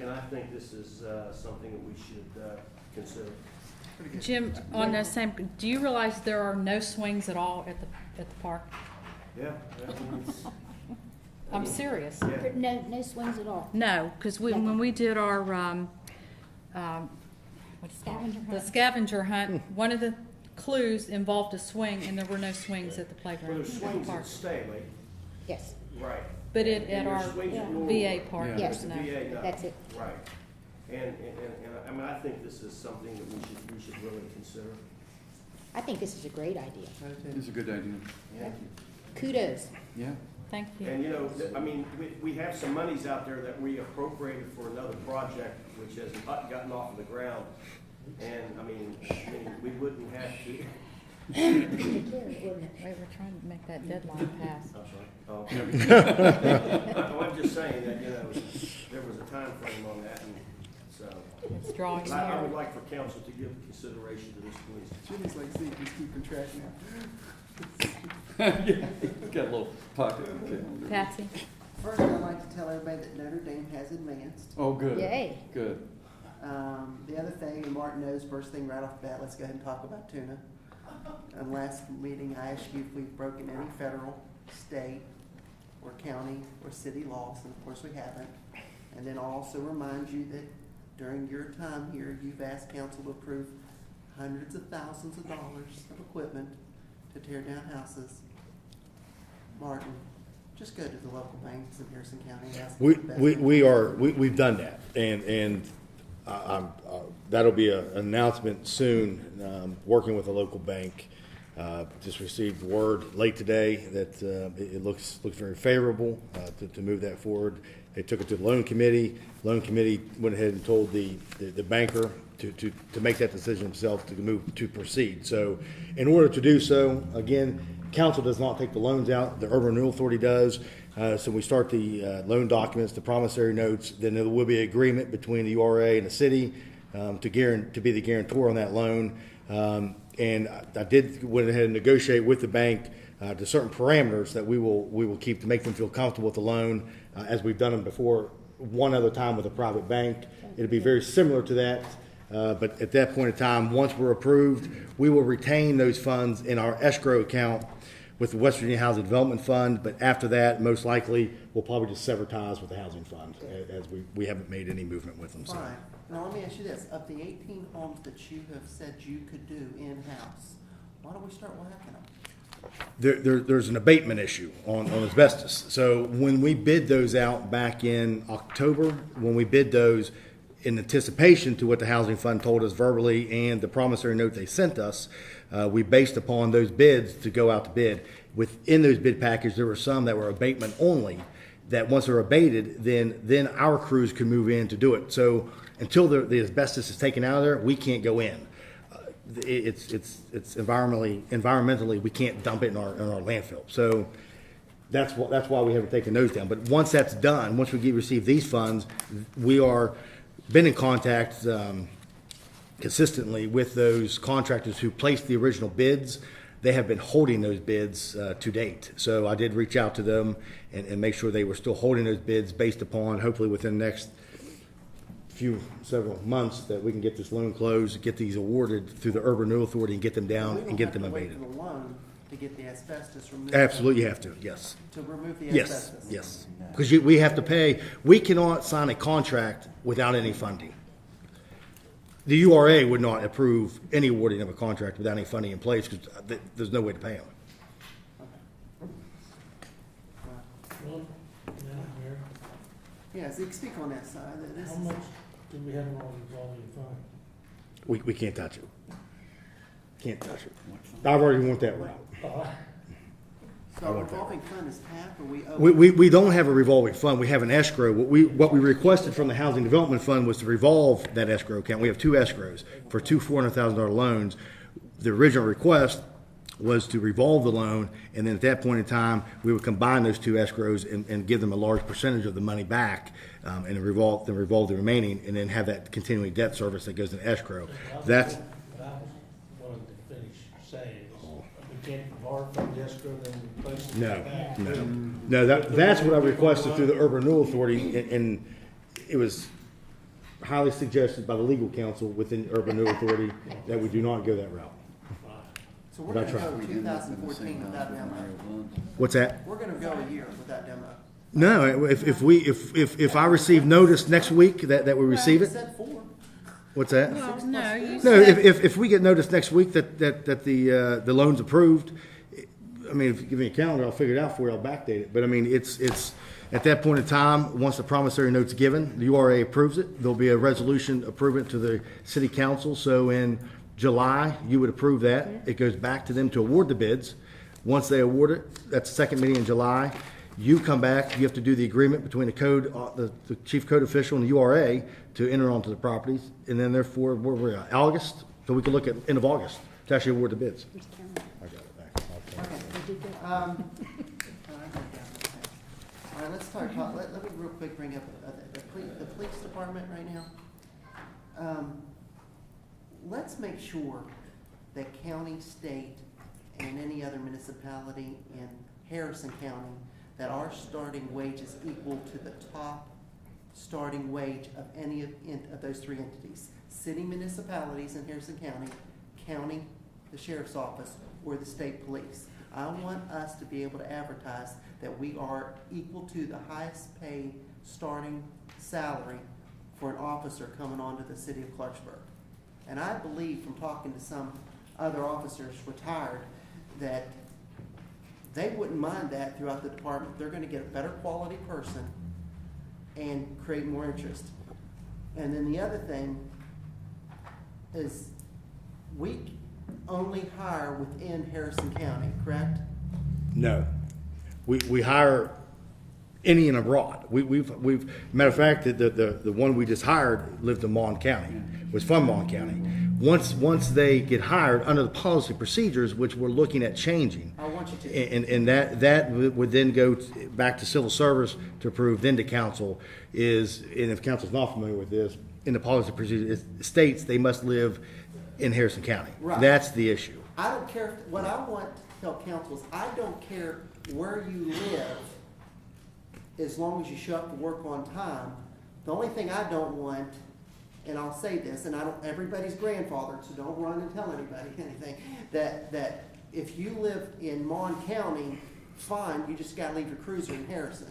I think this is something that we should consider. Jim, on the same, do you realize there are no swings at all at the park? Yeah. I'm serious. Yeah. No swings at all. No, because when we did our, the scavenger hunt, one of the clues involved a swing, and there were no swings at the Well, playground. there's swings at Staley, Yes, right. But at And our there's swings at Norwood. VA park, Yeah. there's At the no. VA, no. that's it. Right. And I mean, I think this is something that we should really consider. I think this is a great idea. It's a good idea. Thank Kudos. Yeah. Thank you. And I mean, we have some monies out there that we appropriated for another project which has not gotten off of the ground. And I mean, we wouldn't have to. Wait, we're trying to make that deadline pass. I'm sorry. Oh. I'm just saying that, there was a time frame on that, and so. It's drawing I would near. like for council to give consideration to this, please. Jimmy's like, see, he's keeping track now. Got a little pocket. Okay. Patsy? First, I'd like to tell everybody that Notre Dame has advanced. Oh, good. Yay. Good. The other thing, and Martin knows, first thing right off the bat, let's go ahead and talk about tuna. And last meeting, I asked you if we've broken any federal, state, or county, or city laws, and of course we haven't. And then I'll also remind you that during your time here, you've asked council to approve hundreds of thousands of dollars of equipment to tear down houses. Martin, just go to the local banks in Harrison County and ask them for the best. We've done that, and that'll be an announcement soon. Working with a local bank, just received word late today that it looks very favorable to move that forward. They took it to the loan committee. Loan committee went ahead and told the banker to make that decision himself to proceed. So, in order to do so, again, council does not take the loans out. The Urban Renewal Authority does. So we start the loan documents, the promissory notes. Then there will be an agreement between the URA and the city to be the guarantor on that loan. And I did went ahead and negotiate with the bank to certain parameters that we will keep to make them feel comfortable with the loan, as we've done them before. One other time with a private bank, it'll be very similar to that. But at that point in time, once we're approved, we will retain those funds in our escrow account with the West Virginia Housing Development Fund. But after that, most likely, we'll probably just sever ties with the housing fund, as we haven't made any movement with them. So. Fine. Now, let me ask you this. Of the 18 homes that you have said you could do in-house, why don't we start whacking them? There's an abatement issue on asbestos. So when we bid those out back in October, when we bid those in anticipation to what the housing fund told us verbally and the promissory note they sent us, we based upon those bids to go out to bid. Within those bid package, there were some that were abatement only, that once they're abated, then our crews can move in to do it. So until the asbestos is taken out of there, we can't go in. it's environmentally, we can't dump it in our landfill. So that's why we haven't taken those down. But once that's done, once we receive these funds, we are been in contact consistently with those contractors who placed the original bids. They have been holding those bids to date. So I did reach out to them and make sure they were still holding those bids based upon, hopefully within the next several months, that we can get this loan closed, get these awarded through the Urban Renewal Authority and get them down and get them abated. We don't have to wait for the loan to get the asbestos removed. Absolutely, you have to, yes. To remove the Yes, asbestos. yes. Because we have to pay, we cannot sign a contract without any funding. The URA would not approve any awarding of a contract without any funding in place because there's no way to pay them. Well, Madam Mayor, Yeah, Zeke, speak on that side. This how is- much do we have in our revolving fund? We can't touch it. Can't touch it. I've already went that route. So our revolving fund is half, or we owe? We don't have a revolving fund, we have an escrow. What we requested from the Housing Development Fund was to revolve that escrow account. We have two escrows for two $400,000 loans. The original request was to revolve the loan, and then at that point in time, we would combine those two escrows and give them a large percentage of the money back, and revolve the remaining, and then have that continuing debt service that goes in escrow. That's, What I was wanting to finish saying is, we can't borrow from the escrow, then we place it back. No, that's what I requested through the Urban Renewal Authority, and it was highly suggested by the legal counsel within Urban Renewal Authority that we do not go that route. So we're But I gonna tried. go 2014 without demo. What's that? We're gonna go a year without demo. No, if I receive notice next week that we receive You it, said 4. what's that? Well, no, you No, said, if we get notice next week that the loan's approved, I mean, if you give me a calendar, I'll figure it out for you, I'll backdate it. But I mean, it's, at that point in time, once the promissory note's given, the URA approves it, there'll be a resolution approving it to the city council. So in July, you would approve that. It goes back to them to award the bids. Once they award it, that's the second meeting in July. You come back, you have to do the agreement between the code, the chief code official and the URA to enter onto the properties. And then therefore, where we're at, August, so we can look at end of August to actually award the bids. I got it back. All right, let's talk, let me real quick bring up the police department right now. Let's make sure that county, state, and any other municipality in Harrison County, that our starting wage is equal to the top starting wage of any of those three entities. City municipalities in Harrison County, the sheriff's office, or the state police. I want us to be able to advertise that we are equal to the highest paid starting salary for an officer coming onto the city of Clarksburg. And I believe from talking to some other officers retired that they wouldn't mind that throughout the department. They're gonna get a better quality person and create more interest. And then the other thing is we only hire within Harrison County, correct? No. We hire any and abroad. Matter of fact, the one we just hired lived in Mon County, was from Mon County. Once they get hired under the policy procedures, which we're looking at changing. I want you to. And that would then go back to civil service to approve, then to council and if council's not familiar with this, in the policy procedure, it states they must live in Harrison County. Right. That's the issue. I don't care, what I want to tell council is, I don't care where you live, as long as you show up to work on time. The only thing I don't want, and I'll say this, and everybody's grandfathered, so don't run and tell anybody anything, that if you live in Mon County, fine, you just gotta leave your cruiser in Harrison.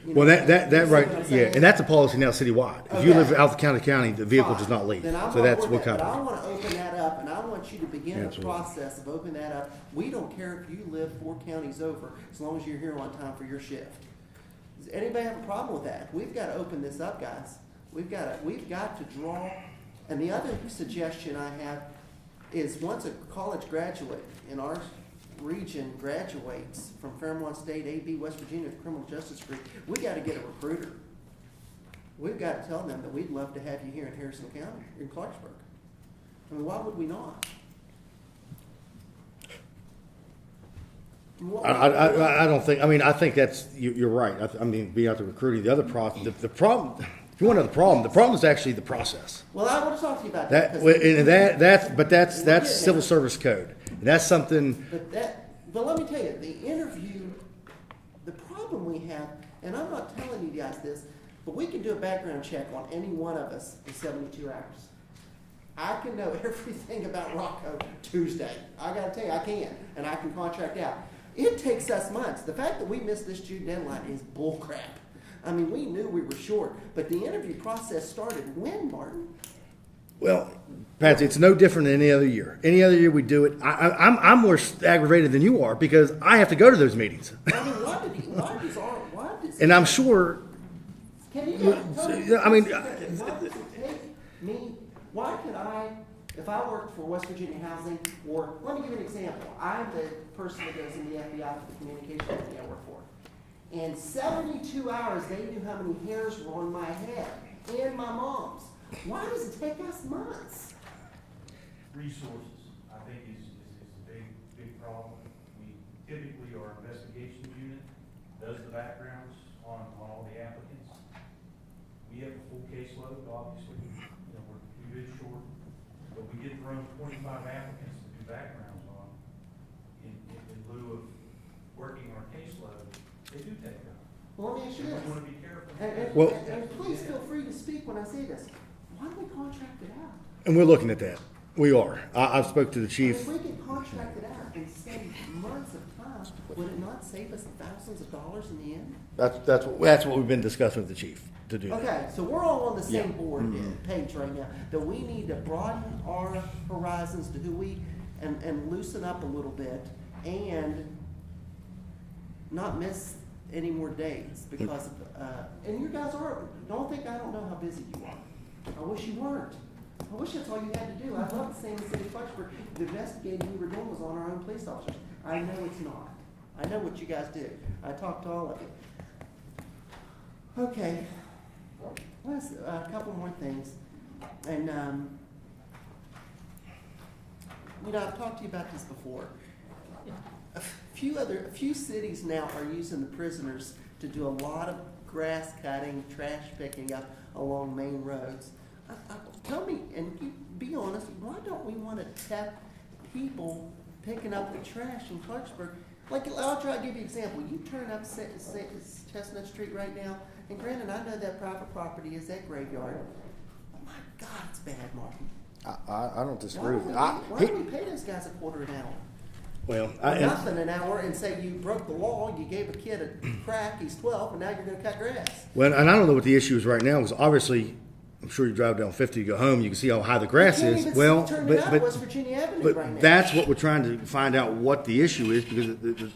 You Well, know, that you see right, what I'm yeah, saying? and that's a policy now citywide. If you Okay. live out the county, the vehicle Fine. does not leave. Then I'm So on that's board what with that, kind but I of. wanna open that up, and I want you to begin the Absolutely. process of opening that up. We don't care if you live 4 counties over, as long as you're here on time for your shift. Does anybody have a problem with that? We've gotta open this up, guys. We've got to draw, and the other suggestion I have is, once a college graduate in our region graduates from Fairmont State, AB, West Virginia, criminal justice degree, we gotta get a recruiter. We've got to tell them that we'd love to have you here in Harrison County, in Clarksburg. I mean, why would we not? I don't think, I mean, I think that's, you're right. I mean, being out there recruiting, the other problem, the problem, if you want to know the problem is actually the process. Well, I want to talk to you about that. That's civil service code. And that's something, But let me tell you, the interview, the problem we have, and I'm not telling you guys this, but we can do a background check on any one of us in 72 hours. I can know everything about Rocco Tuesday. I gotta tell you, I can, and I can contract out. It takes us months. The fact that we missed this June deadline is bullcrap. I mean, we knew we were short, but the interview process started when, Martin? well, Patsy, it's no different than any other year. Any other year we do it. I'm more aggravated than you are because I have to go to those meetings. I mean, why does And I'm sure, Can you tell me, I mean, why does it take me, why could I, if I worked for West Virginia Housing, or, let me give you an example. I'm the person that goes in the FBI for the communication company I work for. In 72 hours, they knew how many hairs were on my head, and my mom's. Why does it take us months? Resources, I think, is a big problem. We typically, our investigations unit does the backgrounds on all the applicants. We have a full caseload, obviously, we're a few bit short, but we get thrown 25 applicants to do backgrounds on. In lieu of working our caseload, they do take time. Well, let me ask you We this. want to be careful. And please feel free to speak when I say this. Why don't we contract it out? and we're looking at that. We are. I've spoke to the If chief. we could contract it out and save months of time, would it not save us thousands of dollars in the end? That's what we've been discussing with the chief to do. that. Okay, so we're all on the same Yeah. board page right now, that we need to broaden our horizons to who we, and loosen up a little bit, and not miss any more days because of, and you guys are, don't think I don't know how busy you are. I wish you weren't. I wish that's all you had to do. I love the same in the city of Clarksburg. The investigating we were doing was on our own police officers. I know it's not. I know what you guys do. I talked to all of you. Okay. Let's, a couple more things. And, I've talked to you about this before. A few cities now are using the prisoners to do a lot of grass cutting, trash picking up along main roads. Tell me, and be honest, why don't we want to tap people picking up the trash in Clarksburg? Like, I'll try to give you an example. You turn up Chestnut Street right now, and granted, I know that private property is that graveyard. Oh my God, it's bad, Martin. I don't disagree with Why that. don't we pay those guys $0.25 an hour? Well, Or nothing an hour, and say you broke the law, you gave a kid a crack, he's 12, and now you're gonna cut grass. well, and I don't know what the issue is right now, because obviously, I'm sure you drive down 50 to go home, you can see how high the grass You can't is. even Well, turn it out West Virginia Avenue right now. but that's what we're trying to find out what the issue is, because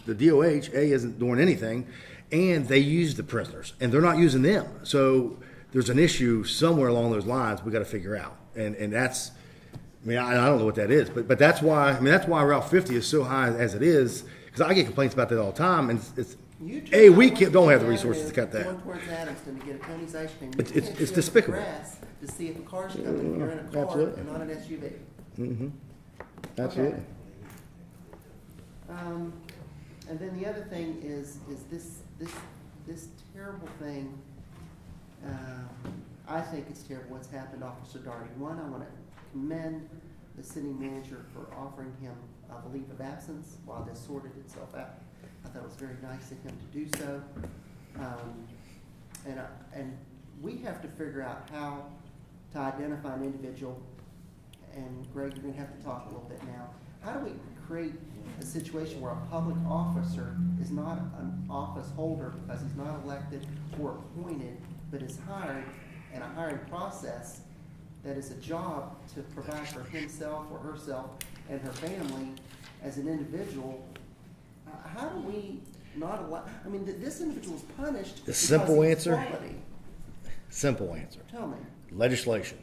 the DOH, isn't doing anything, and they use the prisoners, and they're not using them. So there's an issue somewhere along those lines we gotta figure out. And that's, I mean, I don't know what that is, but that's why Route 50 is so high as it is, because I get complaints about that all the time, and it's, You turn hey, we out don't have the West resources to cut Virginia that. Avenue, Going towards Adamston to get a Tony's ice cream. It's You can't it's see despicable. over the grass to see if a car's coming, you're in a car Absolutely. and not an SUV. Mm-hmm. Absolutely. And then the other thing is this terrible thing, I think it's terrible what's happened to Officer Darty. One, I wanna commend the city manager for offering him a leave of absence while this sorted itself out. I thought it was very nice of him to do so. And we have to figure out how to identify an individual, and Greg, you're gonna have to talk a little bit now. How do we create a situation where a public officer is not an office holder because he's not elected or appointed, but is hired in a hiring process that is a job to provide for himself or herself and her family as an individual? How do we not allow, I mean, this individual is punished The because simple of answer? quality. Simple answer. Tell me. Legislation.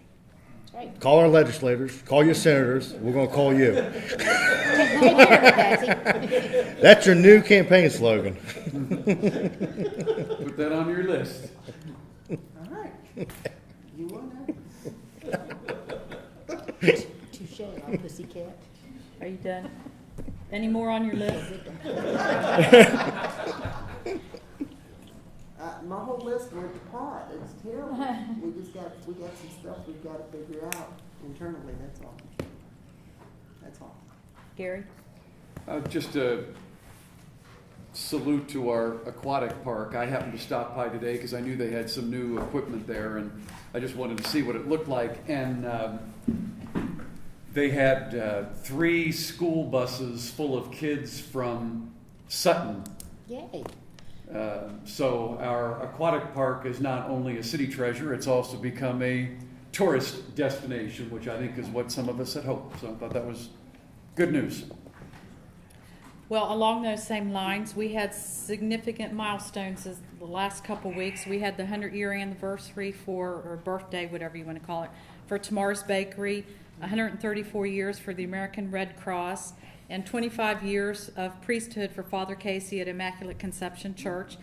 That's right. Call our legislators, call your senators, we're gonna call you. Take care of it, Patsy. That's your new campaign slogan. Put that on your list. All right. You want that? Touche, our pussycat. Are you done? Any more on your list? My whole list went to pot. It's terrible. We got some stuff we've got to figure out internally, that's all. That's all. Gary? Just a salute to our aquatic park. I happened to stop by today because I knew they had some new equipment there, and I just wanted to see what it looked like. And they had 3 school buses full of kids from Sutton. Yay. So our aquatic park is not only a city treasure, it's also become a tourist destination, which I think is what some of us had hoped. So I thought that was good news. Well, along those same lines, we had significant milestones the last couple weeks. We had the 100-year anniversary or birthday, whatever you want to call it, for Tamar's Bakery, 134 years for the American Red Cross, and 25 years of priesthood for Father Casey at Immaculate Conception Church.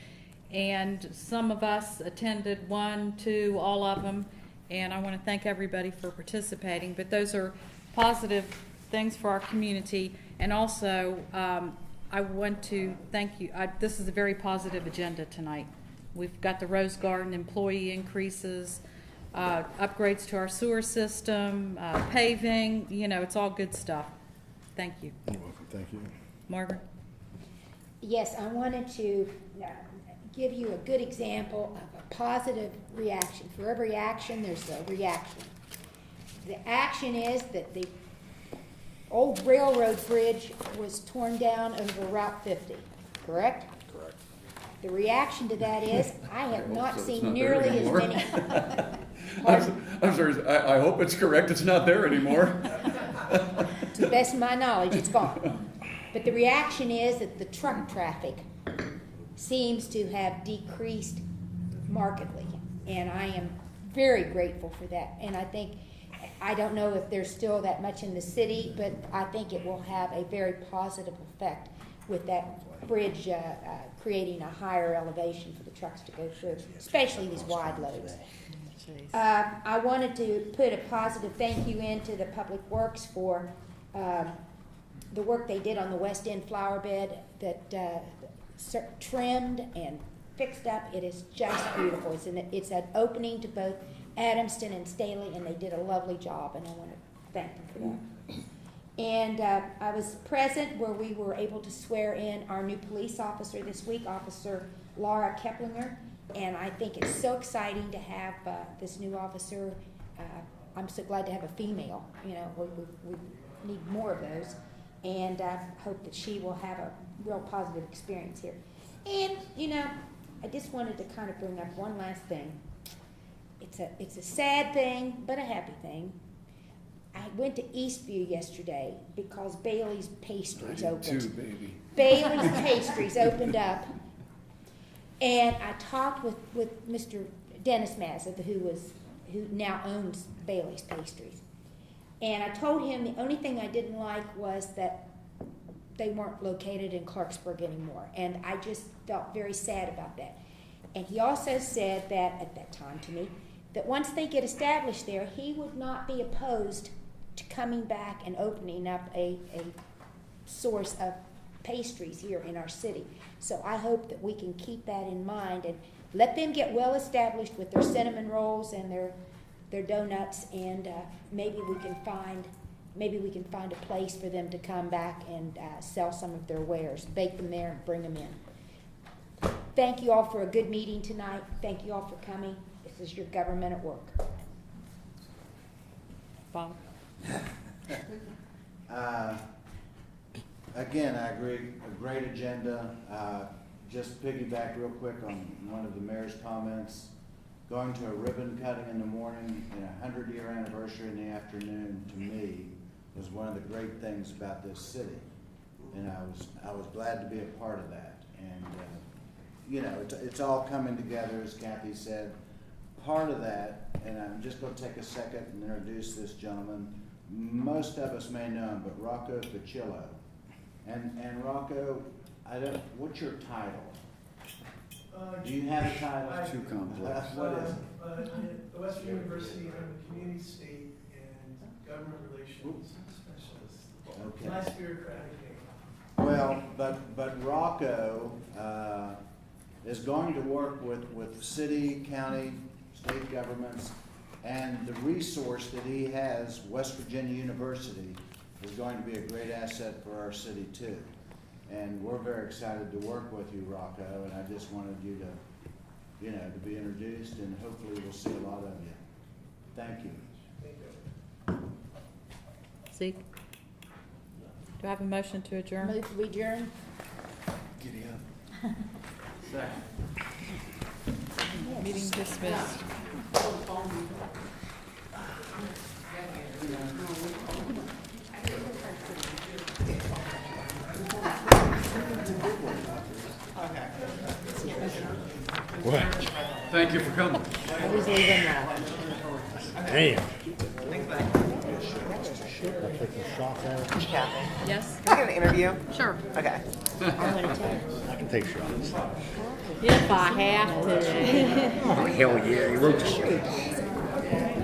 And some of us attended 1, 2, all of them, and I want to thank everybody for participating. But those are positive things for our community. And also, I want to thank you. This is a very positive agenda tonight. We've got the Rose Garden employee increases, upgrades to our sewer system, paving. You know, it's all good stuff. Thank you. You're welcome. Thank you. Margaret? Yes, I wanted to give you a good example of a positive reaction. For every action, there's a reaction. The action is that the old railroad bridge was torn down over Route 50, correct? Correct. The reaction to that is, I have not so it's seen not there nearly as anymore. many. I'm sorry, I hope it's correct. It's not there anymore. To the best of my knowledge, it's gone. But the reaction is that the truck traffic seems to have decreased markedly, and I am very grateful for that. And I don't know if there's still that much in the city, but I think it will have a very positive effect with that bridge creating a higher elevation for the trucks to go through, especially these wide loads. I wanted to put a positive thank you into the Public Works for the work they did on the West End flower bed that trimmed and fixed up. It is just beautiful. It's an opening to both Adamston and Staley, and they did a lovely job, and I want to thank them for that. And I was present where we were able to swear in our new police officer this week, Officer Laura Keplinger, and I think it's so exciting to have this new officer. I'm so glad to have a female. You know, we need more of those, and I hope that she will have a real positive experience here. And, you know, I just wanted to kind of bring up one last thing. It's a sad thing, but a happy thing. I went to Eastview yesterday because Bailey's Pastries opened. Too, baby. Bailey's Pastries opened up, and I talked with Mr. Dennis Mazza, who now owns Bailey's Pastries, and I told him the only thing I didn't like was that they weren't located in Clarksburg anymore, and I just felt very sad about that. And he also said that at that time to me, that once they get established there, he would not be opposed to coming back and opening up a source of pastries here in our city. So I hope that we can keep that in mind and let them get well established with their cinnamon rolls and their donuts, and maybe we can find a place for them to come back and sell some of their wares, bake them there and bring them in. Thank you all for a good meeting tonight. Thank you all for coming. This is your government at work. Bob? Again, I agree, a great agenda. Just piggyback real quick on one of the mayor's comments. Going to a ribbon cutting in the morning and a 100-year anniversary in the afternoon, to me, was one of the great things about this city. And I was glad to be a part of that. And, you know, it's all coming together, as Kathy said. Part of that, and I'm just going to take a second and introduce this gentleman. Most of us may know him, but Rocco Pacillo. And Rocco, what's your title? Do you have a title? Too complex. What is it? The Western University, I'm a community state and government relations specialist. Okay. Nice bureaucratic name. Well, but Rocco is going to work with city, county, state governments, and the resource that he has, West Virginia University, is going to be a great asset for our city too. And we're very excited to work with you, Rocco, and I just wanted you to, to be introduced, and hopefully we'll see a lot of you. Thank you. Zeke? Do I have a motion to adjourn? Move to adjourn. Giddy up. Meeting dismissed. What? Thank you for coming. Always leave them out. Damn. Yes? Can I get an interview? Sure. Okay. I'm gonna tell you. I can take shots. If I have to. Oh, hell yeah, he wrote the script.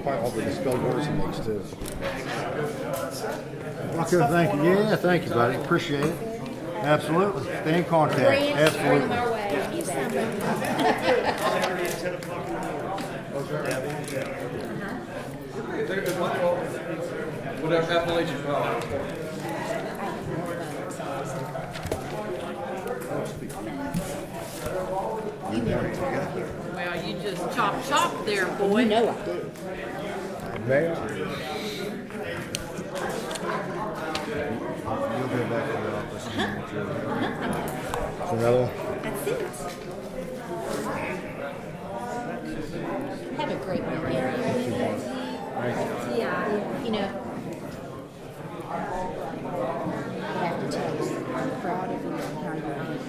Probably all the spell words he makes too. Okay, thank you. Yeah, thank you, buddy. Appreciate it. Absolutely. Stay in contact. Bring them Absolutely. our way. Whatever Appalachian Power. Well, you just chop there, boy. You know I do. Mayor? You'll go back to the office and make sure. Another one? That's it. Have a great weekend. Yeah, I have to tell you, I'm proud of you and how you handled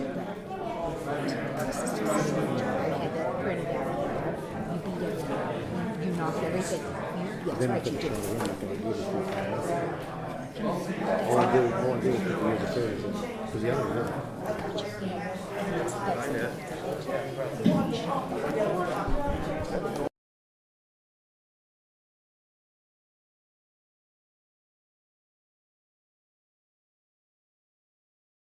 that. Assistant City Manager, I had that printed out. You beat everything. You knocked everything. Yes, Then I right, put you the did. show, we're not gonna do this too fast. All I do is 50 years of service, because the other one. That's